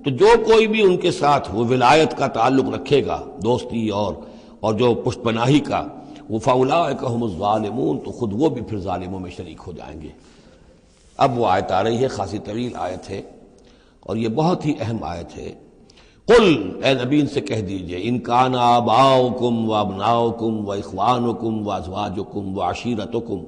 تو جو کوئی بھی ان کے ساتھ وہ ولایت کا تعلق رکھے گا، دوستی اور جو پشت پناہی کا، وہ فاولئک ھم الظالمون، تو خود وہ بھی پھر ظالموں میں شریک ہو جائیں گے۔ اب وہ آیت آ رہی ہے، خاصی طویل آیت ہے اور یہ بہت ہی اہم آیت ہے۔ قل، اے نبی ان سے کہہ دیجئے، ان کان آباؤکم وابناؤکم واخوانکم وازواجکم وعشیرتکم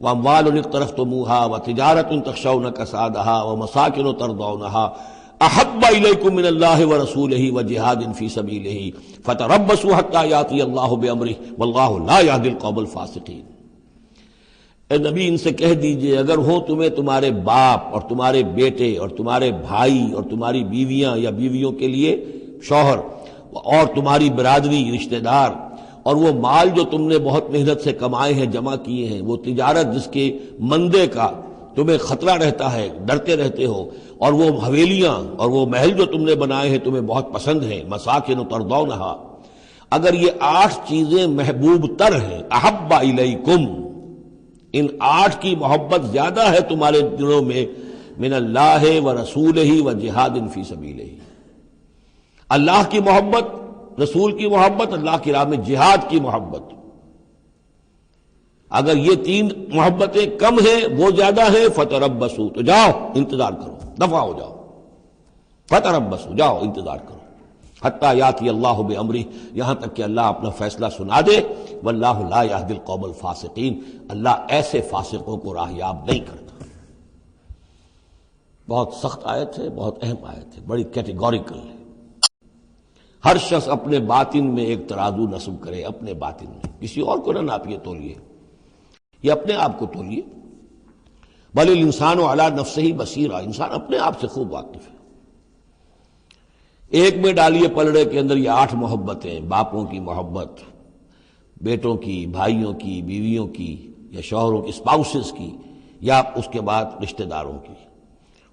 واموال اقترفتموها وتجارۃ تخشون کسادها ومساکن ترضونها احب الیکم من اللہ ورسولہ وجہاد فی سبیلہ فتربصوا حتی یاتی اللہ بامرہ واللہ لا یہدی القوم الفاسقین۔ اے نبی ان سے کہہ دیجئے، اگر ہو تمہیں تمہارے باپ اور تمہارے بیٹے اور تمہارے بھائی اور تمہاری بیویاں یا بیویوں کے لیے شوہر اور تمہاری برادری رشتہ دار اور وہ مال جو تم نے بہت محنت سے کمائے ہیں، جمع کیے ہیں، وہ تجارت جس کے مندے کا تمہیں خطرہ رہتا ہے، ڈرتے رہتے ہو، اور وہ حویلیاں اور وہ محل جو تم نے بنائے ہیں تمہیں بہت پسند ہیں، مساکن ترضونھا، اگر یہ 8 چیزیں محبوب تر ہیں، احب الیکم، ان 8 کی محبت زیادہ ہے تمہارے دلوں میں، من اللہ و رسولہ و جہاد فی سبیلہ، اللہ کی محبت، رسول کی محبت، اللہ کی راہ میں جہاد کی محبت، اگر یہ 3 محبتیں کم ہیں، وہ زیادہ ہیں، فتربصوا، تو جاؤ انتظار کرو، دفع ہو جاؤ، فتربصوا، جاؤ انتظار کرو، حتی یاتی اللہ بامرہ، یہاں تک کہ اللہ اپنا فیصلہ سنا دے، واللہ لا یہدی القوم الفاسقین، اللہ ایسے فاسقوں کو راہیاب نہیں کرتا۔ بہت سخت آیت ہے، بہت اہم آیت ہے، بڑی کیٹیگوریکل ہے۔ ہر شخص اپنے باطن میں ایک ترازو نصب کرے، اپنے باطن میں، کسی اور کو نہ ناپیے تولیے، یہ اپنے آپ کو تولیے۔ بل الانسان علی نفسہ بصیرہ، انسان اپنے آپ سے خوب واقف ہے۔ ایک میں ڈالیے پلڑے کے اندر یہ 8 محبتیں، باپوں کی محبت، بیٹوں کی، بھائیوں کی، بیویوں کی، یا شوہروں کی، اسپاؤسز کی، یا اس کے بعد رشتہ داروں کی،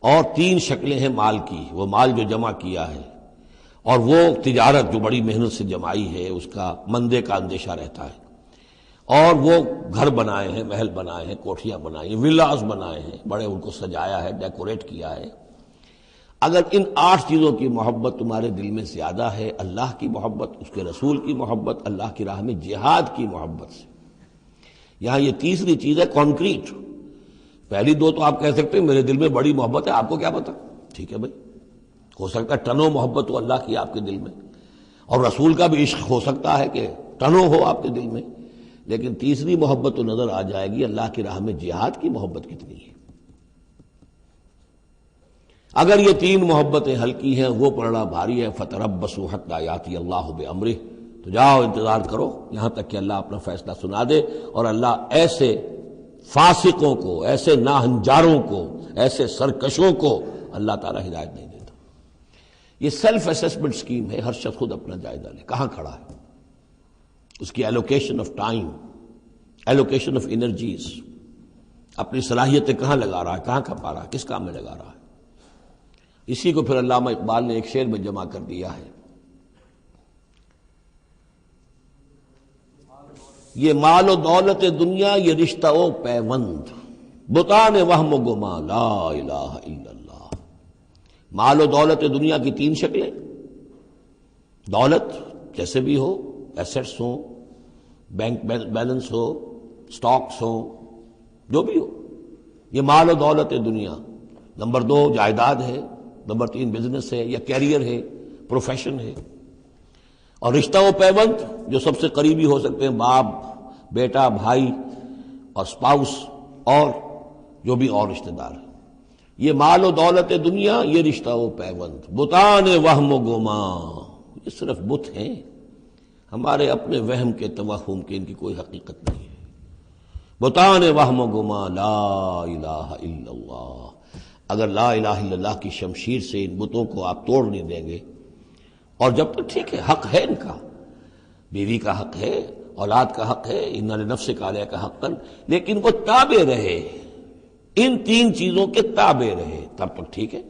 اور 3 شکلیں ہیں مال کی، وہ مال جو جمع کیا ہے، اور وہ تجارت جو بڑی محنت سے جمائی ہے، اس کا مندے کا اندیشہ رہتا ہے، اور وہ گھر بنائے ہیں، محل بنائے ہیں، کوٹھیاں بنائی ہیں، ولاز بنائے ہیں، بڑے ان کو سجایا ہے، ڈیکوریٹ کیا ہے۔ اگر ان 8 چیزوں کی محبت تمہارے دل میں زیادہ ہے، اللہ کی محبت، اس کے رسول کی محبت، اللہ کی راہ میں جہاد کی محبت سے، یہاں یہ تیسری چیز ہے کانکریٹ۔ پہلی 2 تو آپ کہہ سکتے ہیں میرے دل میں بڑی محبت ہے، آپ کو کیا پتا، ٹھیک ہے بھائی، ہو سکتا ہے ٹنوں محبت ہو اللہ کی آپ کے دل میں، اور رسول کا بھی عشق ہو سکتا ہے کہ ٹنوں ہو آپ کے دل میں، لیکن تیسری محبت تو نظر آ جائے گی، اللہ کی راہ میں جہاد کی محبت کتنی ہے۔ اگر یہ 3 محبتیں ہلکی ہیں، وہ پڑنا بھاری ہے، فتربصوا حتی یاتی اللہ بامرہ، تو جاؤ انتظار کرو یہاں تک کہ اللہ اپنا فیصلہ سنا دے، اور اللہ ایسے فاسقوں کو، ایسے ناہنجاروں کو، ایسے سرکشوں کو اللہ تعالی ہدایت نہیں دیتا۔ یہ سیلف اسیسمنٹ سکیم ہے، ہر شخص خود اپنا جائزہ لے، کہاں کھڑا ہے، اس کی allocation of time, allocation of energies, اپنی صلاحیتیں کہاں لگا رہا ہے، کہاں کھپا رہا ہے، کس کام میں لگا رہا ہے۔ اسی کو پھر علامہ اقبال نے ایک شعر میں جمع کر دیا ہے، یہ مال و دولت دنیا، یہ رشتہ و پیوند، بتان وہم و گما، لا الہ الا اللہ۔ مال و دولت دنیا کی 3 شکلیں، دولت جیسے بھی ہو، ایسٹس ہوں، بینک بیلنس ہو، سٹاکس ہوں، جو بھی ہو، یہ مال و دولت دنیا۔ نمبر 2 جائیداد ہے، نمبر 3 بزنس ہے یا کیریئر ہے، پروفیشن ہے، اور رشتہ و پیوند جو سب سے قریبی ہو سکتے ہیں، باپ، بیٹا، بھائی اور سپاؤس، اور جو بھی اور رشتہ دار ہیں۔ یہ مال و دولت دنیا، یہ رشتہ و پیوند، بتان وہم و گما، یہ صرف بت ہیں، ہمارے اپنے وہم کے، توہم کے، ان کی کوئی حقیقت نہیں ہے۔ بتان وہم و گما، لا الہ الا اللہ۔ اگر لا الہ الا اللہ کی شمشیر سے ان بتوں کو آپ توڑ نہیں دیں گے، اور جب تک ٹھیک ہے، حق ہے ان کا، بیوی کا حق ہے، اولاد کا حق ہے، ان لنفسک علیک حقا، لیکن وہ تابع رہے، ان 3 چیزوں کے تابع رہے، تب تک ٹھیک ہے۔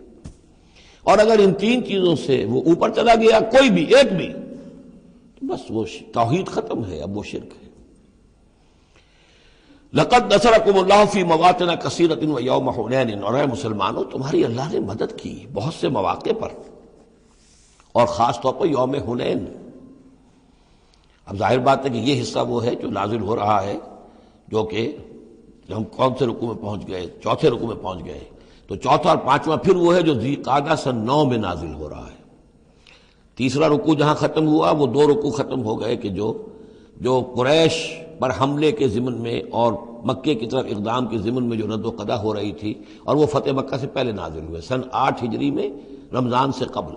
اور اگر ان 3 چیزوں سے وہ اوپر چلا گیا، کوئی بھی ایک بھی، تو بس وہ توحید ختم ہے، اب وہ شرک ہے۔ لقد نصرکم اللہ فی مواطن کثیرۃ ویوم حنین، اور اے مسلمانوں تمہاری اللہ نے مدد کی بہت سے مواقع پر، اور خاص طور پر یوم حنین۔ اب ظاہر بات ہے کہ یہ حصہ وہ ہے جو نازل ہو رہا ہے، جو کہ ہم کون سے رکوع میں پہنچ گئے، 4تھے رکوع میں پہنچ گئے، تو 4تھا اور 5واں پھر وہ ہے جو ذی قعدہ سن 9 میں نازل ہو رہا ہے۔ تیسرا رکوع جہاں ختم ہوا، وہ 2 رکوع ختم ہو گئے کہ جو قریش پر حملے کے ضمن میں اور مکے کی طرف اقدام کے ضمن میں جو رد و قدا ہو رہی تھی، اور وہ فتح مکہ سے پہلے نازل ہوئے، سن 8 ہجری میں، رمضان سے قبل۔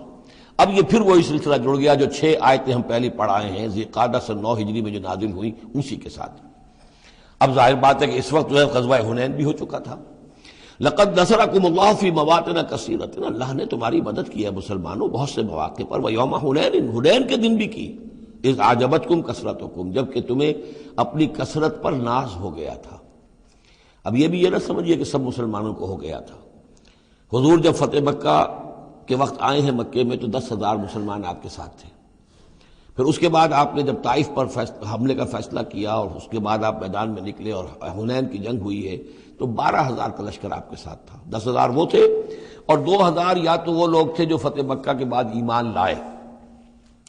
اب یہ پھر وہی سلسلہ جڑ گیا جو 6 آیتیں ہم پہلے پڑھائے ہیں، ذی قعدہ سن 9 ہجری میں جو نازل ہوئی، اسی کے ساتھ۔ اب ظاہر بات ہے کہ اس وقت جو ہے غزوہ حنین بھی ہو چکا تھا۔ لقد نصرکم اللہ فی مواطن کثیرۃ، اللہ نے تمہاری مدد کی ہے مسلمانوں بہت سے مواقع پر، ویوم حنین، حنین کے دن بھی کی، اذ اعجبتکم کثرتکم، جب کہ تمہیں اپنی کثرت پر ناز ہو گیا تھا۔ اب یہ بھی یہ نہ سمجھیے کہ سب مسلمانوں کو ہو گیا تھا۔ حضور جب فتح مکہ کے وقت آئے ہیں مکے میں تو 10,000 مسلمان آپ کے ساتھ تھے۔ پھر اس کے بعد آپ نے جب طائف پر حملے کا فیصلہ کیا اور اس کے بعد آپ میدان میں نکلے اور حنین کی جنگ ہوئی ہے تو 12,000 کا لشکر آپ کے ساتھ تھا۔ 10,000 وہ تھے اور 2,000 یا تو وہ لوگ تھے جو فتح مکہ کے بعد ایمان لائے،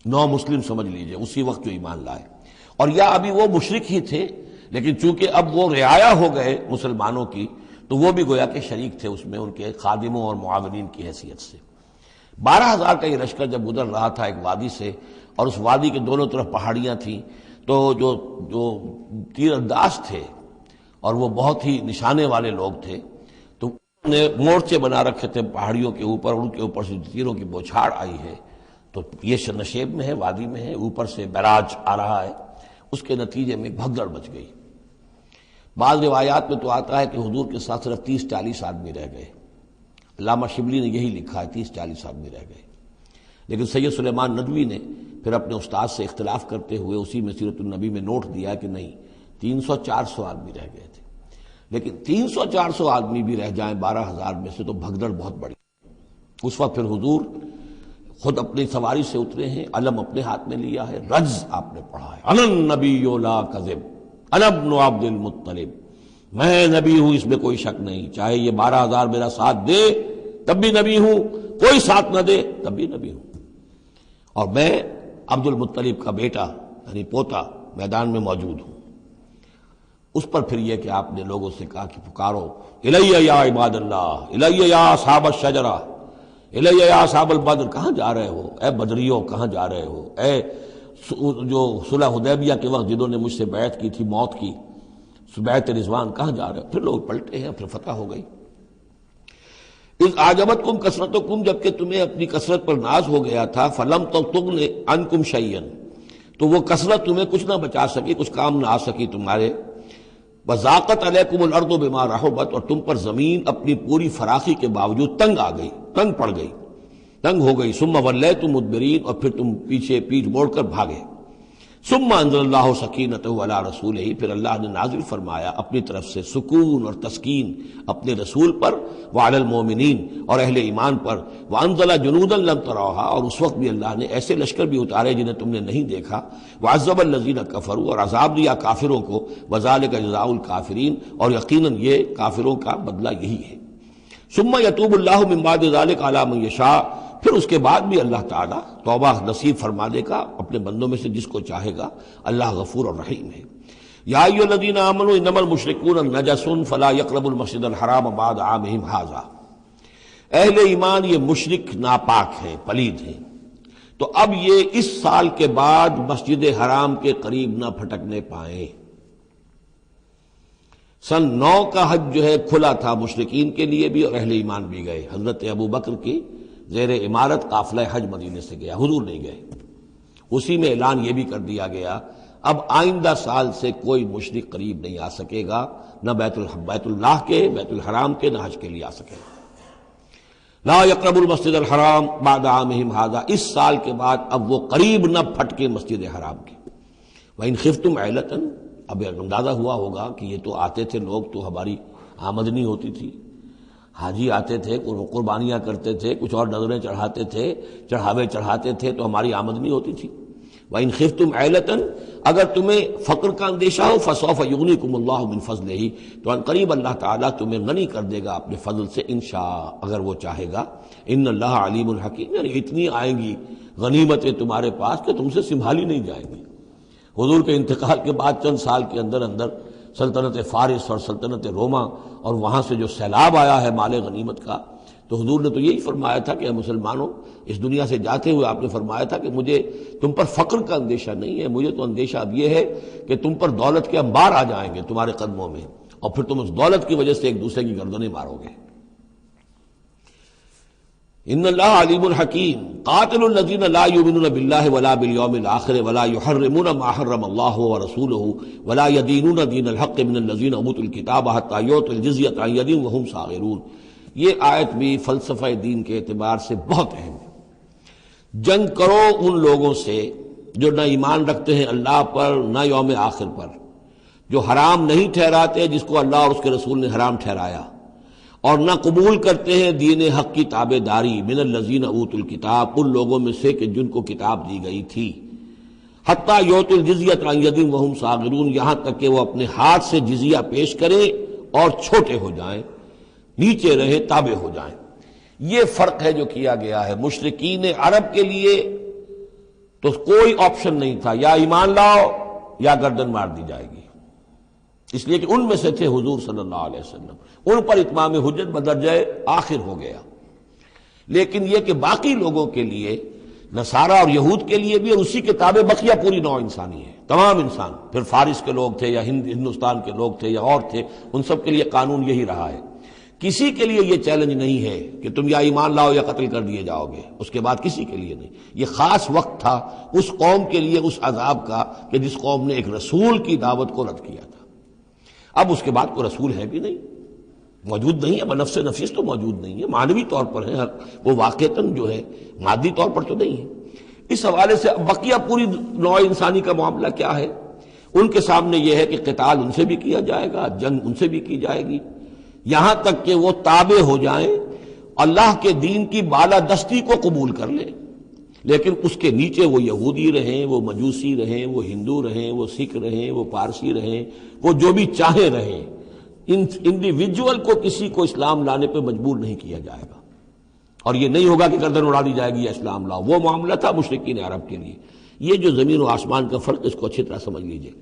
نو مسلم سمجھ لیجئے اسی وقت جو ایمان لائے، اور یا ابھی وہ مشرک ہی تھے لیکن چونکہ اب وہ رعایا ہو گئے مسلمانوں کی تو وہ بھی گویا کہ شریک تھے اس میں ان کے خادموں اور معاونین کی حیثیت سے۔ 12,000 کا یہ لشکر جب گزر رہا تھا ایک وادی سے، اور اس وادی کے دونوں طرف پہاڑیاں تھیں، تو جو تیر انداز تھے اور وہ بہت ہی نشانے والے لوگ تھے تو انہوں نے مورچے بنا رکھے تھے پہاڑیوں کے اوپر، ان کے اوپر سے تیروں کی بوچھاڑ آئی ہے تو یہ نشیب میں ہے، وادی میں ہے، اوپر سے بیراج آ رہا ہے، اس کے نتیجے میں بھگدڑ مچ گئی۔ بعض روایات میں تو آتا ہے کہ حضور کے ساتھ صرف 30-40 آدمی رہ گئے، علامہ شبلی نے یہی لکھا ہے 30-40 آدمی رہ گئے، لیکن سید سلیمان ندوی نے پھر اپنے استاد سے اختلاف کرتے ہوئے اسی میں سیرت النبی میں نوٹ دیا کہ نہیں 300-400 آدمی رہ گئے تھے، لیکن 300-400 آدمی بھی رہ جائیں 12,000 میں سے تو بھگدڑ بہت بڑی۔ اس وقت پھر حضور خود اپنی سواری سے اترے ہیں، علم اپنے ہاتھ میں لیا ہے، رجز آپ نے پڑھا ہے، انا النبی لا کذب انا ابن عبد المطلب، میں نبی ہوں اس میں کوئی شک نہیں، چاہے یہ 12,000 میرا ساتھ دے تب بھی نبی ہوں، کوئی ساتھ نہ دے تب بھی نبی ہوں، اور میں عبد المطلب کا بیٹا یعنی پوتا میدان میں موجود ہوں۔ اس پر پھر یہ کہ آپ نے لوگوں سے کہا کہ پکارو الیہ یا عباد اللہ، الیہ یا اصحاب الشجرہ، الیہ یا اصحاب البدر، کہاں جا رہے ہو اے بدریوں، کہاں جا رہے ہو اے جو صلح حدیبیہ کے وقت جنہوں نے مجھ سے بیعت کی تھی موت کی، بیعت رضوان، کہاں جا رہے ہو؟ پھر لوگ پلٹے ہیں، پھر فتح ہو گئی۔ اذ اعجبتکم کثرتکم، جبکہ تمہیں اپنی کثرت پر ناز ہو گیا تھا، فلم تغن عنکم شیئا، تو وہ کثرت تمہیں کچھ نہ بچا سکی، کچھ کام نہ آ سکی تمہارے، وضاقت علیکم الارض بما رحبت، اور تم پر زمین اپنی پوری فراخی کے باوجود تنگ آ گئی، تنگ پڑ گئی، تنگ ہو گئی، ثم ولیتم مدبرین، اور پھر تم پیچھے پیٹھ موڑ کر بھاگے، ثم انزل اللہ سکینتہ علی رسولہ، پھر اللہ نے نازل فرمایا اپنی طرف سے سکون اور تسکین اپنے رسول پر، وعلی المومنین، اور اہل ایمان پر، وانزل جنودا لم تروها، اور اس وقت بھی اللہ نے ایسے لشکر بھی اتارے جنہیں تم نے نہیں دیکھا، وعذب الذین کفروا، اور عذاب دیا کافروں کو، وذالک جزاء الکافرین، اور یقیناً یہ کافروں کا بدلہ یہی ہے۔ ثم یتوب اللہ من بعد ذلک علی من یشاء، پھر اس کے بعد بھی اللہ تعالیٰ توبہ نصیب فرما دے گا اپنے بندوں میں سے جس کو چاہے گا، اللہ غفور اور رحیم ہے۔ یا ایھا الذین آمنوا انما المشرکون نجس فلا یقربوا المسجد الحرام بعد عامهم ھذا، اہل ایمان یہ مشرک ناپاک ہیں، پلید ہیں، تو اب یہ اس سال کے بعد مسجد حرام کے قریب نہ پھٹکنے پائیں۔ سن 9 کا حج جو ہے کھلا تھا مشرکین کے لیے بھی اور اہل ایمان بھی گئے، حضرت ابو بکر کی زیر امارت قافلہ حج مدینے سے گیا، حضور نہیں گئے، اسی میں اعلان یہ بھی کر دیا گیا اب آئندہ سال سے کوئی مشرک قریب نہیں آ سکے گا، نہ بیت اللہ کے، بیت الحرام کے، نہ حج کے لیے آ سکے گا۔ لا یقرب المسجد الحرام بعد عامہم ھذا، اس سال کے بعد اب وہ قریب نہ پھٹکے مسجد حرام کے۔ وَإِنْ خِفْتُمْ عَيْلَةً، اب اندازہ ہوا ہوگا کہ یہ تو آتے تھے لوگ تو ہماری آمدنی ہوتی تھی، حاجی آتے تھے، قربانیاں کرتے تھے، کچھ اور نذریں چڑھاتے تھے، چڑھاوے چڑھاتے تھے تو ہماری آمدنی ہوتی تھی۔ وَإِنْ خِفْتُمْ عَيْلَةً، اگر تمہیں فقر کا اندیشہ ہو، فَسَوْفَ يُغْنِيكُمُ اللَّهُ مِنْ فَضْلِهِ، تو عنقریب اللہ تعالیٰ تمہیں غنی کر دے گا اپنے فضل سے، انشاء، اگر وہ چاہے گا۔ ان اللہ علیم الحکیم، یعنی اتنی آئیں گی غنیمتیں تمہارے پاس کہ تم سے سنبھالی نہیں جائیں گی۔ حضور کے انتقال کے بعد چند سال کے اندر اندر سلطنت فارس اور سلطنت روما اور وہاں سے جو سیلاب آیا ہے مال غنیمت کا، تو حضور نے تو یہی فرمایا تھا کہ اے مسلمانوں، اس دنیا سے جاتے ہوئے آپ نے فرمایا تھا کہ مجھے تم پر فقر کا اندیشہ نہیں ہے، مجھے تو اندیشہ اب یہ ہے کہ تم پر دولت کے انبار آ جائیں گے تمہارے قدموں میں، اور پھر تم اس دولت کی وجہ سے ایک دوسرے کی گردنیں مارو گے۔ ان اللہ علیم الحکیم، قاتل الذین لا یؤمنون باللہ ولا بالیوم الآخر ولا یحرمون ما حرم اللہ ورسولہ ولا یدینون دین الحق من الذین اوتوا الکتاب حتی یعطوا الجزیۃ عن ید وہم صاغرون۔ یہ آیت بھی فلسفہ دین کے اعتبار سے بہت اہم ہے۔ جنگ کرو ان لوگوں سے جو نہ ایمان رکھتے ہیں اللہ پر نہ یوم آخر پر، جو حرام نہیں ٹھہراتے جس کو اللہ اور اس کے رسول نے حرام ٹھہرایا، اور نہ قبول کرتے ہیں دین حق کی تابع داری من الذین اوتوا الکتاب، ان لوگوں میں سے کہ جن کو کتاب دی گئی تھی، حتیٰ یؤتوا الجزیۃ عن ید وہم صاغرون، یہاں تک کہ وہ اپنے ہاتھ سے جزیہ پیش کریں اور چھوٹے ہو جائیں، نیچے رہیں، تابع ہو جائیں۔ یہ فرق ہے جو کیا گیا ہے۔ مشرکین عرب کے لیے تو کوئی آپشن نہیں تھا، یا ایمان لاؤ یا گردن مار دی جائے گی، اس لیے کہ ان میں سے تھے حضور صلی اللہ علیہ وسلم، ان پر اتمام حجت بدرجہ آخر ہو گیا۔ لیکن یہ کہ باقی لوگوں کے لیے، نصارہ اور یہود کے لیے بھی، اور اسی کے تابع بقیہ پوری نوع انسانی ہے، تمام انسان، پھر فارس کے لوگ تھے یا ہندوستان کے لوگ تھے یا اور تھے، ان سب کے لیے قانون یہی رہا ہے۔ کسی کے لیے یہ چیلنج نہیں ہے کہ تم یا ایمان لاؤ یا قتل کر دیے جاؤ گے، اس کے بعد کسی کے لیے نہیں۔ یہ خاص وقت تھا اس قوم کے لیے اس عذاب کا کہ جس قوم نے ایک رسول کی دعوت کو رد کیا تھا۔ اب اس کے بعد کوئی رسول ہے بھی نہیں، موجود نہیں ہے، بنفس نفیس تو موجود نہیں ہے، معنوی طور پر ہے، وہ واقعتاً جو ہے مادی طور پر تو نہیں ہے۔ اس حوالے سے بقیہ پوری نوع انسانی کا معاملہ کیا ہے؟ ان کے سامنے یہ ہے کہ قتال ان سے بھی کیا جائے گا، جنگ ان سے بھی کی جائے گی، یہاں تک کہ وہ تابع ہو جائیں، اللہ کے دین کی بالادستی کو قبول کر لیں، لیکن اس کے نیچے وہ یہودی رہیں، وہ مجوسی رہیں، وہ ہندو رہیں، وہ سکھ رہیں، وہ پارسی رہیں، وہ جو بھی چاہے رہیں، انڈیویجول کو کسی کو اسلام لانے پہ مجبور نہیں کیا جائے گا، اور یہ نہیں ہوگا کہ گردن اڑا دی جائے گی یا اسلام لاؤ۔ وہ معاملہ تھا مشرکین عرب کے لیے۔ یہ جو زمین و آسمان کا فرق، اس کو اچھی طرح سمجھ لیجئے۔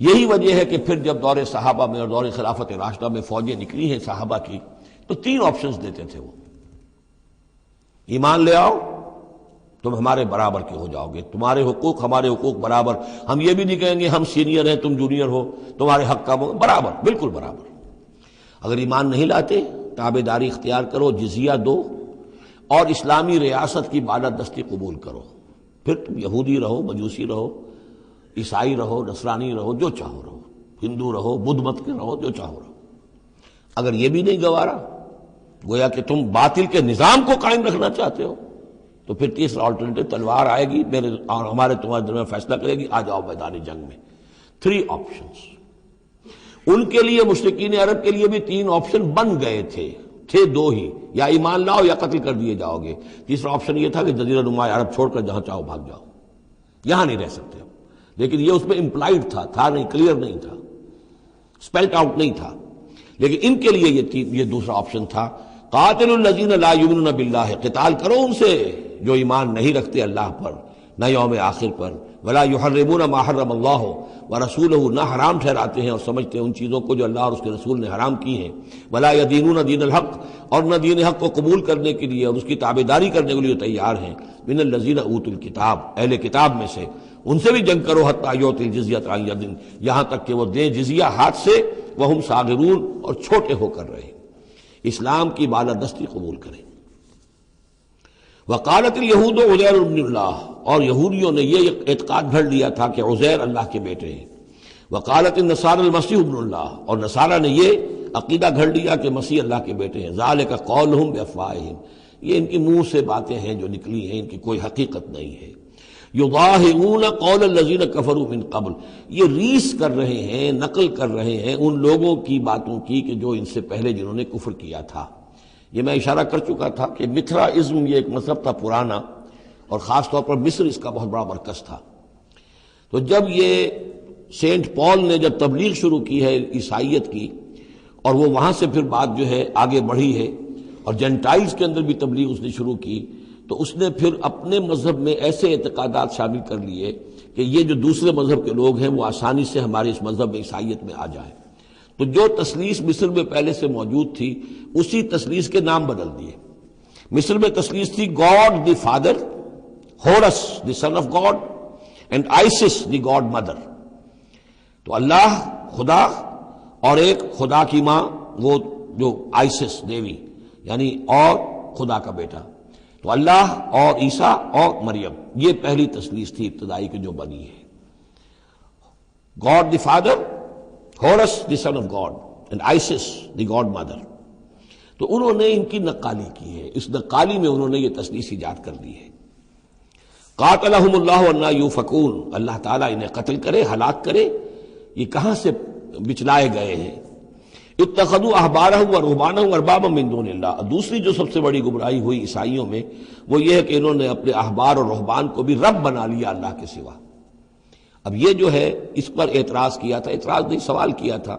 یہی وجہ ہے کہ پھر جب دور صحابہ میں اور دور خلافت راشدہ میں فوجیں نکلی ہیں صحابہ کی، تو 3 آپشنز دیتے تھے وہ۔ ایمان لے آؤ، تم ہمارے برابر کے ہو جاؤ گے، تمہارے حقوق ہمارے حقوق برابر، ہم یہ بھی نہیں کہیں گے ہم سینئر ہیں تم جونیئر ہو، تمہارے حق کا برابر، بالکل برابر۔ اگر ایمان نہیں لاتے، تابع داری اختیار کرو، جزیہ دو، اور اسلامی ریاست کی بالادستی قبول کرو، پھر تم یہودی رہو، مجوسی رہو، عیسائی رہو، نصرانی رہو، جو چاہو رہو، ہندو رہو، بدھ مت کے رہو، جو چاہو رہو۔ اگر یہ بھی نہیں گوارا، گویا کہ تم باطل کے نظام کو قائم رکھنا چاہتے ہو، تو پھر تیسرا آلٹرنیٹو تلوار آئے گی میرے اور ہمارے تمہارے درمیان فیصلہ کرے گی، آ جاؤ میدان جنگ میں۔ 3 آپشنز ان کے لیے، مشرکین عرب کے لیے بھی 3 آپشن بن گئے تھے 2 ہی، یا ایمان لاؤ یا قتل کر دیے جاؤ گے۔ تیسرا آپشن یہ تھا کہ جزیرہ نما عرب چھوڑ کر جہاں چاہو بھاگ جاؤ، یہاں نہیں رہ سکتے ہم۔ لیکن یہ اس میں امپلائڈ تھا نہیں، کلیئر نہیں تھا، اسپیلٹ آؤٹ نہیں تھا۔ لیکن ان کے لیے یہ دوسرا آپشن تھا، قاتل الذین لا یؤمنون باللہ، قتال کرو ان سے جو ایمان نہیں رکھتے اللہ پر نہ یوم آخر پر، ولا یحرمون ما حرم اللہ ورسولہ، نہ حرام ٹھہراتے ہیں اور سمجھتے ہیں ان چیزوں کو جو اللہ اور اس کے رسول نے حرام کی ہیں، ولا یدینون دین الحق، اور نہ دین حق کو قبول کرنے کے لیے اور اس کی تابعداری کرنے کے لیے تیار ہیں، من الذین اوتوا الکتاب، اہل کتاب میں سے، ان سے بھی جنگ کرو، حتی یؤتوا الجزیۃ عن ید، یہاں تک کہ وہ دیں جزیہ ہاتھ سے، وہم صاغرون، اور چھوٹے ہو کر رہے، اسلام کی بالادستی قبول کریں۔ وقالت الیہود عزیر ابن اللہ، اور یہودیوں نے یہ اعتقاد گھڑ لیا تھا کہ عزیر اللہ کے بیٹے ہیں۔ وقالت النصارى المسیح ابن اللہ، اور نصارہ نے یہ عقیدہ گھڑ لیا کہ مسیح اللہ کے بیٹے ہیں۔ ذالک قولہم بافواہہم، یہ ان کے منہ سے باتیں ہیں جو نکلی ہیں، ان کی کوئی حقیقت نہیں ہے۔ یضاہئون قول الذین کفروا من قبل، یہ ریس کر رہے ہیں، نقل کر رہے ہیں ان لوگوں کی باتوں کی کہ جو ان سے پہلے جنہوں نے کفر کیا تھا۔ یہ میں اشارہ کر چکا تھا کہ متھرائزم یہ ایک مذہب تھا پرانا، اور خاص طور پر مصر اس کا بہت بڑا مرکز تھا۔ تو جب یہ سینٹ پال نے جب تبلیغ شروع کی ہے عیسائیت کی، اور وہ وہاں سے پھر بات جو ہے آگے بڑھی ہے، اور جینٹائلز کے اندر بھی تبلیغ اس نے شروع کی، تو اس نے پھر اپنے مذہب میں ایسے اعتقادات شامل کر لیے کہ یہ جو دوسرے مذہب کے لوگ ہیں وہ آسانی سے ہمارے اس مذہب میں عیسائیت میں آ جائیں۔ تو جو تثلیث مصر میں پہلے سے موجود تھی، اسی تثلیث کے نام بدل دیے۔ مصر میں تثلیث تھی God the father, Horus the son of God, and Isis the God mother. تو اللہ خدا اور ایک خدا کی ماں، وہ جو آئسس دیوی یعنی، اور خدا کا بیٹا، تو اللہ اور عیسیٰ اور مریم، یہ پہلی تثلیث تھی ابتدائی کی جو بنی ہے۔ God the father, Horus the son of God, and Isis the God mother. تو انہوں نے ان کی نقالی کی ہے، اس نقالی میں انہوں نے یہ تثلیث ایجاد کر دی ہے۔ قاتلہم اللہ انا یوفکون، اللہ تعالیٰ انہیں قتل کرے، ہلاک کرے، یہ کہاں سے بچلائے گئے ہیں۔ اتخذوا احبارہم ورہبانہم اربابا من دون اللہ، دوسری جو سب سے بڑی گمراہی ہوئی عیسائیوں میں وہ یہ ہے کہ انہوں نے اپنے احبار اور رہبان کو بھی رب بنا لیا اللہ کے سوا۔ اب یہ جو ہے اس پر اعتراض کیا تھا، اعتراض نہیں سوال کیا تھا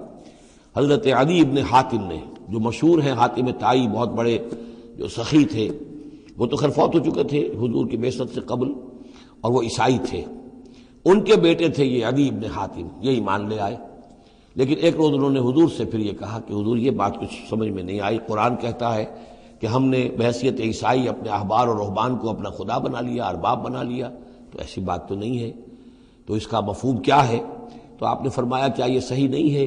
حضرت عدی ابن حاتم نے، جو مشہور ہیں حاتم طائی، بہت بڑے جو سخی تھے، وہ تو خیر فوت ہو چکے تھے حضور کی بعثت سے قبل، اور وہ عیسائی تھے، ان کے بیٹے تھے یہ عدی ابن حاتم، یہ ایمان لے آئے۔ لیکن ایک روز انہوں نے حضور سے پھر یہ کہا کہ حضور یہ بات کچھ سمجھ میں نہیں آئی، قرآن کہتا ہے کہ ہم نے بحیثیت عیسائی اپنے احبار اور رہبان کو اپنا خدا بنا لیا، ارباب بنا لیا، تو ایسی بات تو نہیں ہے، تو اس کا مفہوم کیا ہے؟ تو آپ نے فرمایا کیا یہ صحیح نہیں ہے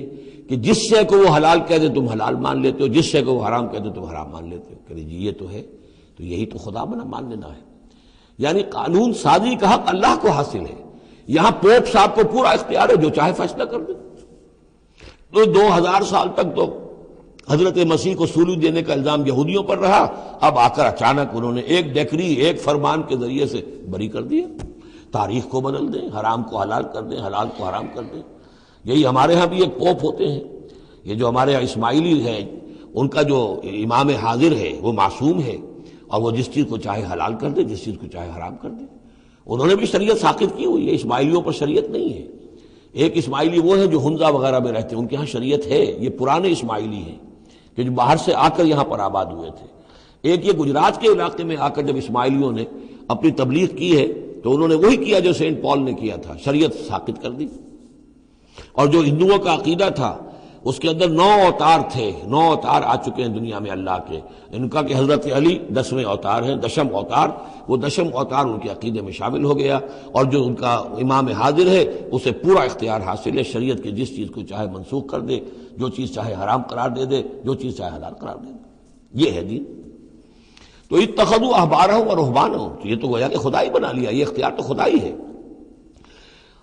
کہ جس شے کو وہ حلال کہہ دے تم حلال مان لیتے ہو، جس شے کو وہ حرام کہہ دے تم حرام مان لیتے ہو؟ کہ جی یہ تو ہے، تو یہی تو خدا بنا مان لینا ہے۔ یعنی قانون سازی کا حق اللہ کو حاصل ہے، یہاں پوپ صاحب کو پورا اختیار ہے، جو چاہے فیصلہ کر دے۔ تو 2000 سال تک تو حضرت مسیح کو سولی دینے کا الزام یہودیوں پر رہا، اب آ کر اچانک انہوں نے ایک ڈیکری، ایک فرمان کے ذریعے سے بری کر دیا۔ تاریخ کو بدل دیں، حرام کو حلال کر دیں، حلال کو حرام کر دیں۔ یہی ہمارے ہاں بھی ایک پوپ ہوتے ہیں، یہ جو ہمارے یہاں اسماعیلی ہیں، ان کا جو امام حاضر ہے وہ معصوم ہے، اور وہ جس چیز کو چاہے حلال کر دے، جس چیز کو چاہے حرام کر دے۔ انہوں نے بھی شریعت ساقط کی ہوئی ہے، اسماعیلیوں پر شریعت نہیں ہے۔ ایک اسماعیلی وہ ہے جو ہنزا وغیرہ میں رہتے ہیں، ان کے ہاں شریعت ہے، یہ پرانے اسماعیلی ہیں کہ جو باہر سے آ کر یہاں پر آباد ہوئے تھے۔ ایک یہ گجرات کے علاقے میں آ کر جب اسماعیلیوں نے اپنی تبلیغ کی ہے تو انہوں نے وہی کیا جو سینٹ پال نے کیا تھا، شریعت ساقط کر دی۔ اور جو ہندوؤں کا عقیدہ تھا اس کے اندر 9 اوتار تھے، 9 اوتار آ چکے ہیں دنیا میں اللہ کے، ان کا کہ حضرت علی 10ویں اوتار ہیں، 10م اوتار، وہ 10م اوتار ان کے عقیدے میں شامل ہو گیا، اور جو ان کا امام حاضر ہے اسے پورا اختیار حاصل ہے، شریعت کی جس چیز کو چاہے منسوخ کر دے، جو چیز چاہے حرام قرار دے دے، جو چیز چاہے حلال قرار دے دے، یہ ہے دین۔ تو اتخذوا احبارہم ورہبانہم، تو یہ تو گویا کہ خدا ہی بنا لیا، یہ اختیار تو خدا ہی ہے۔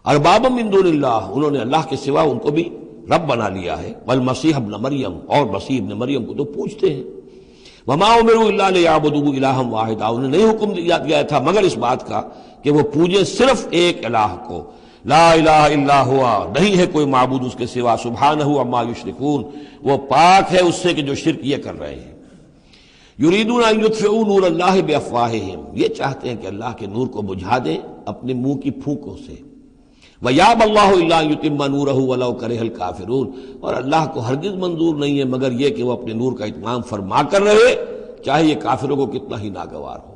اربابا من دون اللہ، انہوں نے اللہ کے سوا ان کو بھی رب بنا لیا ہے۔ والمسیح ابن مریم، اور مسیح ابن مریم کو تو پوجتے ہیں۔ وما امروا الا لیعبدوا الہا واحدا، انہیں نہیں حکم دیا گیا تھا مگر اس بات کا کہ وہ پوجیں صرف ایک الہ کو، لا الہ الا ہوا، نہیں ہے کوئی معبود اس کے سوا، سبحانہ عما یشرکون، وہ پاک ہے اس سے کہ جو شرک یہ کر رہے ہیں۔ یریدون ان یطفئوا نور اللہ بافواہہم، یہ چاہتے ہیں کہ اللہ کے نور کو بجھا دیں اپنے منہ کی پھونکوں سے۔ وَيَأْبَى اللَّهُ إِلَّا أَن يُتِمَّ نُورَهُ وَلَوْ كَرِهَ الْكَافِرُونَ، اور اللہ کو ہرگز منظور نہیں ہے مگر یہ کہ وہ اپنے نور کا اتمام فرما کر رہے، چاہے یہ کافروں کو کتنا ہی ناگوار ہو۔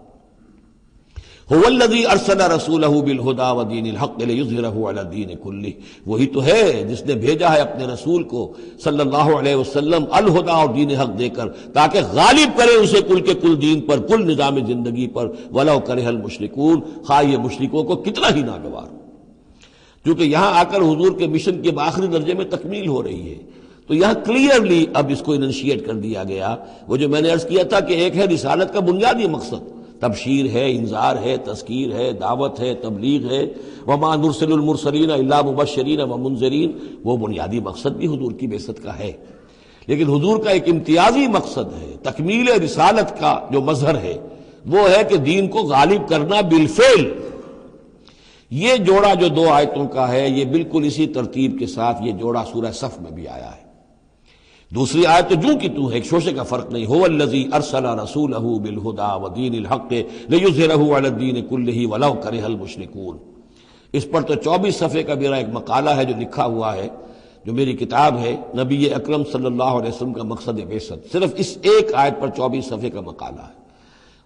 هُوَ الَّذِي أَرْسَلَ رَسُولَهُ بِالْهُدَى وَدِينِ الْحَقِّ لِيُظْهِرَهُ عَلَى الدِّينِ كُلِّهِ، وہی تو ہے جس نے بھیجا ہے اپنے رسول کو صلی اللہ علیہ وسلم الہدا اور دین حق دے کر، تاکہ غالب کرے اسے کل کے کل دین پر، کل نظام زندگی پر، وَلَوْ كَرِهَ الْمُشْرِكُونَ، خواہ یہ مشرکوں کو کتنا ہی ناگوار ہو۔ کیونکہ یہاں آ کر حضور کے مشن کے آخری درجے میں تکمیل ہو رہی ہے، تو یہاں کلیئرلی اب اس کو انیشیٹ کر دیا گیا۔ وہ جو میں نے عرض کیا تھا کہ ایک ہے رسالت کا بنیادی مقصد، تبشیر ہے، انذار ہے، تذکیر ہے، دعوت ہے، تبلیغ ہے، وما نرسل المرسلین الا مبشرین ومنذرین، وہ بنیادی مقصد بھی حضور کی بعثت کا ہے۔ لیکن حضور کا ایک امتیازی مقصد ہے، تکمیل رسالت کا جو مظہر ہے وہ ہے کہ دین کو غالب کرنا بالفعل۔ یہ جوڑا جو 2 آیتوں کا ہے یہ بالکل اسی ترتیب کے ساتھ یہ جوڑا سورہ صف میں بھی آیا ہے۔ دوسری آیت تو جو کی تو ہے، ایک شوشے کا فرق نہیں، هو الذی ارسل رسولہ بالہدی ودین الحق لیظہرہ علی الدین کلہ ولو کرہ المشرکون۔ اس پر تو 24 صفحے کا میرا ایک مقالہ ہے جو لکھا ہوا ہے، جو میری کتاب ہے نبی اکرم صلی اللہ علیہ وسلم کا مقصد بعثت، صرف اس ایک آیت پر 24 صفحے کا مقالہ ہے۔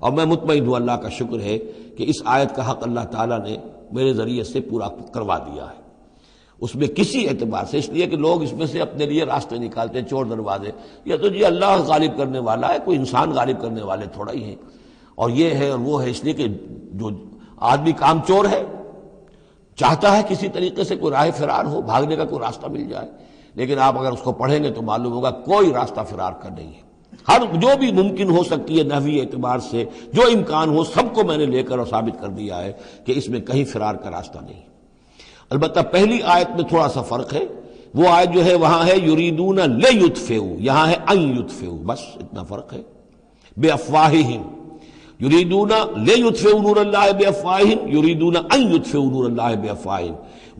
اور میں مطمئن ہوں، اللہ کا شکر ہے کہ اس آیت کا حق اللہ تعالیٰ نے میرے ذریعے سے پورا کروا دیا ہے۔ اس میں کسی اعتبار سے، اس لیے کہ لوگ اس میں سے اپنے لیے راستے نکالتے ہیں، چور دروازے، یہ تو جی اللہ غالب کرنے والا ہے، کوئی انسان غالب کرنے والے تھوڑا ہی ہیں، اور یہ ہے اور وہ ہے، اس لیے کہ جو آدمی کام چور ہے چاہتا ہے کسی طریقے سے کوئی راہ فرار ہو، بھاگنے کا کوئی راستہ مل جائے، لیکن آپ اگر اس کو پڑھیں گے تو معلوم ہوگا کوئی راستہ فرار کا نہیں ہے۔ ہر جو بھی ممکن ہو سکتی ہے نحوی اعتبار سے جو امکان ہو سب کو میں نے لے کر اور ثابت کر دیا ہے کہ اس میں کہیں فرار کا راستہ نہیں۔ البتہ پہلی آیت میں تھوڑا سا فرق ہے، وہ آیت جو ہے وہاں ہے یریدون لیطفئوا، یہاں ہے ان یطفئوا، بس اتنا فرق ہے۔ بافواہہم، یریدون لیطفئوا نور اللہ بافواہہم یریدون ان یطفئوا نور اللہ بافواہہم،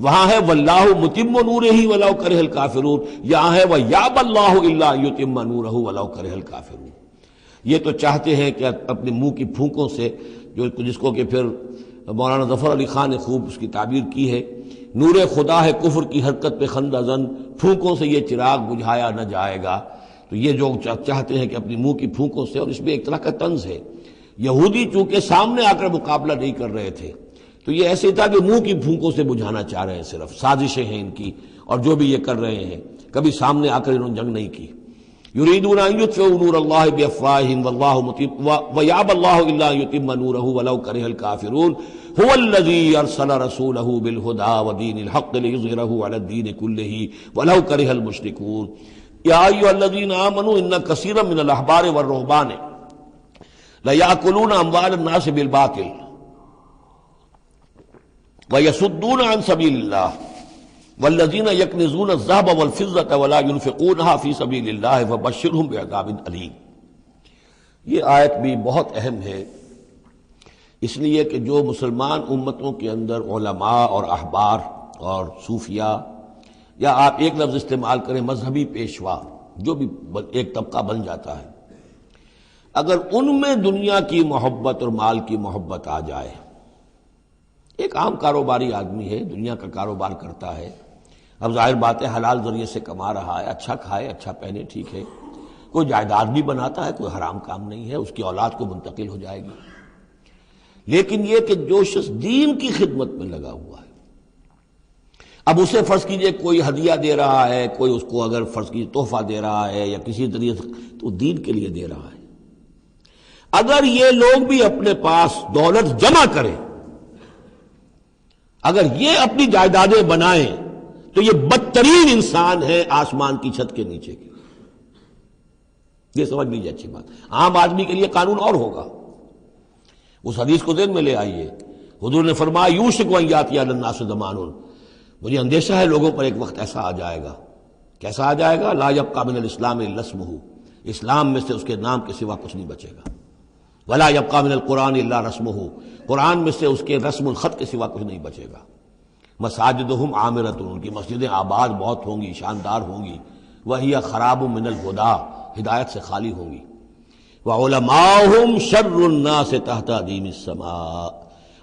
وہاں ہے واللہ متم نورہ ولو کرہ الکافرون، یہاں ہے ویابی اللہ الا ان یتم نورہ ولو کرہ الکافرون۔ یہ تو چاہتے ہیں کہ اپنے منہ کی پھونکوں سے، جس کو کہ پھر مولانا ظفر علی خان نے خوب اس کی تعبیر کی ہے، نور خدا ہے کفر کی حرکت پہ خندہ زن، پھونکوں سے یہ چراغ بجھایا نہ جائے گا۔ تو یہ جو چاہتے ہیں کہ اپنی منہ کی پھونکوں سے، اور اس میں ایک طرح کا طنز ہے، یہودی چونکہ سامنے آ کر مقابلہ نہیں کر رہے تھے تو یہ ایسے تھا کہ منہ کی پھونکوں سے بجھانا چاہ رہے ہیں، صرف سازشیں ہیں ان کی، اور جو بھی یہ کر رہے ہیں کبھی سامنے آ کر انہوں نے جنگ نہیں کی۔ یریدون ان یطفئوا نور اللہ بافواہہم واللہ متم ویابی اللہ الا ان یتم نورہ ولو کرہ الکافرون هو الذی ارسل رسولہ بالہدی ودین الحق لیظہرہ علی الدین کلہ ولو کرہ المشرکون۔ یا ایھا الذین آمنوا ان کثیرا من الاحبار والرہبان لیأکلون اموال الناس بالباطل ویصدون عن سبیل اللہ والذین یکنزون الذہب والفضة ولا ينفقونها فی سبیل اللہ فبشرہم بعذاب علیم۔ یہ آیت بھی بہت اہم ہے، اس لیے کہ جو مسلمان امتوں کے اندر علماء اور احبار اور صوفیاء، یا آپ ایک لفظ استعمال کریں مذہبی پیشوا، جو بھی ایک طبقہ بن جاتا ہے، اگر ان میں دنیا کی محبت اور مال کی محبت آ جائے، ایک عام کاروباری آدمی ہے، دنیا کا کاروبار کرتا ہے، اب ظاہر بات ہے حلال ذریعے سے کما رہا ہے، اچھا کھائے اچھا پہنے، ٹھیک ہے، کوئی جائیداد بھی بناتا ہے، کوئی حرام کام نہیں ہے، اس کی اولاد کو منتقل ہو جائے گی۔ لیکن یہ کہ جو شخص دین کی خدمت میں لگا ہوا ہے، اب اسے فرض کیجئے کوئی ہدیہ دے رہا ہے، کوئی اس کو اگر فرض کیجئے تحفہ دے رہا ہے یا کسی طریقے سے، تو دین کے لیے دے رہا ہے۔ اگر یہ لوگ بھی اپنے پاس دولت جمع کریں، اگر یہ اپنی جائیدادیں بنائیں، تو یہ بدترین انسان ہے آسمان کی چھت کے نیچے کے۔ یہ سمجھ لیجیے اچھی بات۔ عام آدمی کے لیے قانون اور ہوگا، اس حدیث کو ذہن میں لے آئیے، حضور نے فرمایا یوشک ان یاتی علی الناس زمان، مجھے اندیشہ ہے لوگوں پر ایک وقت ایسا آ جائے گا۔ کیسا آ جائے گا؟ لا یبقى من الاسلام الا اسمہ، اسلام میں سے اس کے نام کے سوا کچھ نہیں بچے گا۔ ولا یبقى من القرآن الا رسمہ، قرآن میں سے اس کے رسم الخط کے سوا کچھ نہیں بچے گا۔ مساجدہم عامرۃ، ان کی مسجدیں آباد بہت ہوں گی، شاندار ہوں گی، وہی خراب من الہدی، ہدایت سے خالی ہوں گی۔ وعلماؤہم شر الناس تحت ادیم السماء،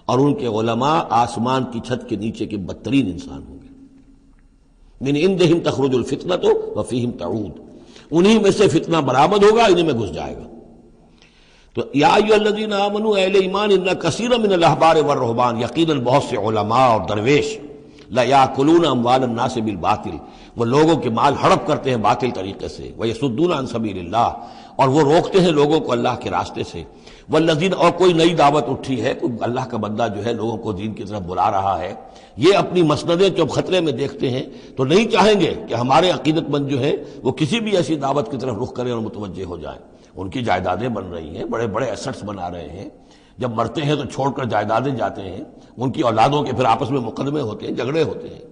اور ان کے علماء آسمان کی چھت کے نیچے کے بدترین انسان ہوں گے۔ من عندہم تخرج الفتنۃ وفیہم تعود، انہی میں سے فتنہ برآمد ہوگا، انہی میں گھس جائے گا۔ تو یا ایھا الذین آمنوا، اہل ایمان، ان کثیرا من الاحبار والرہبان، یقیناً بہت سے علماء اور درویش، لیاکلون اموال الناس بالباطل، وہ لوگوں کے مال ہڑپ کرتے ہیں باطل طریقے سے، ویصدون عن سبیل اللہ، اور وہ روکتے ہیں لوگوں کو اللہ کے راستے سے، والذین، اور کوئی نئی دعوت اٹھی ہے، کوئی اللہ کا بندہ جو ہے لوگوں کو دین کی طرف بلا رہا ہے، یہ اپنی مسندیں جب خطرے میں دیکھتے ہیں تو نہیں چاہیں گے کہ ہمارے عقیدت مند جو ہے وہ کسی بھی ایسی دعوت کی طرف رخ کریں اور متوجہ ہو جائیں۔ ان کی جائیدادیں بن رہی ہیں، بڑے بڑے ایسٹس بنا رہے ہیں، جب مرتے ہیں تو چھوڑ کر جائیدادیں جاتے ہیں، ان کی اولادوں کے پھر آپس میں مقدمے ہوتے ہیں، جھگڑے ہوتے ہیں۔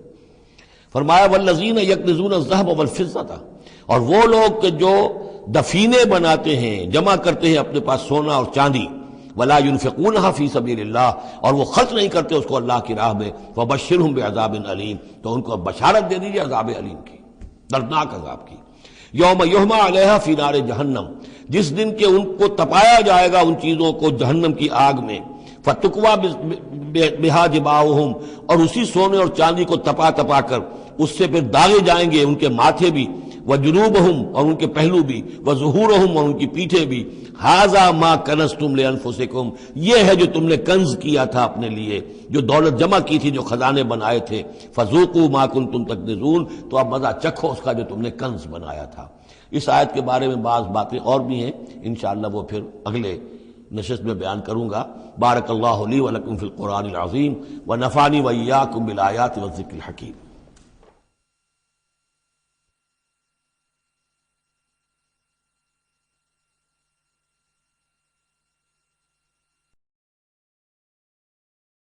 فرمایا والذین یکنزون الذہب والفضة، اور وہ لوگ کہ جو دفینے بناتے ہیں، جمع کرتے ہیں اپنے پاس سونا اور چاندی، ولا ينفقونها فی سبیل اللہ، اور وہ خرچ نہیں کرتے اس کو اللہ کی راہ میں، فبشرہم بعذاب علیم، تو ان کو بشارت دے دیجیے عذاب علیم کی، دردناک عذاب کی۔ یوم یحمى علیہا فی نار جہنم، جس دن کہ ان کو تپایا جائے گا ان چیزوں کو جہنم کی آگ میں، فتقویٰ بہا جباہہم، اور اسی سونے اور چاندی کو تپا تپا کر اس سے پھر داغے جائیں گے ان کے ماتھے بھی، وجنوبہم، اور ان کے پہلو بھی، وظہورہم، اور ان کی پیٹھیں بھی، ھذا ما کنزتم لانفسکم، یہ ہے جو تم نے کنز کیا تھا اپنے لیے، جو دولت جمع کی تھی، جو خزانے بنائے تھے، فذوقوا ما کنتم تکنزون، تو اب مزہ چکھو اس کا جو تم نے کنز بنایا تھا۔ اس آیت کے بارے میں بعض باتیں اور بھی ہیں، انشاءاللہ وہ پھر اگلے نشست میں بیان کروں گا۔ بارک اللہ لی ولکم فی القرآن العظیم ونفعنی وإیاکم بالآیات والذکر الحکیم۔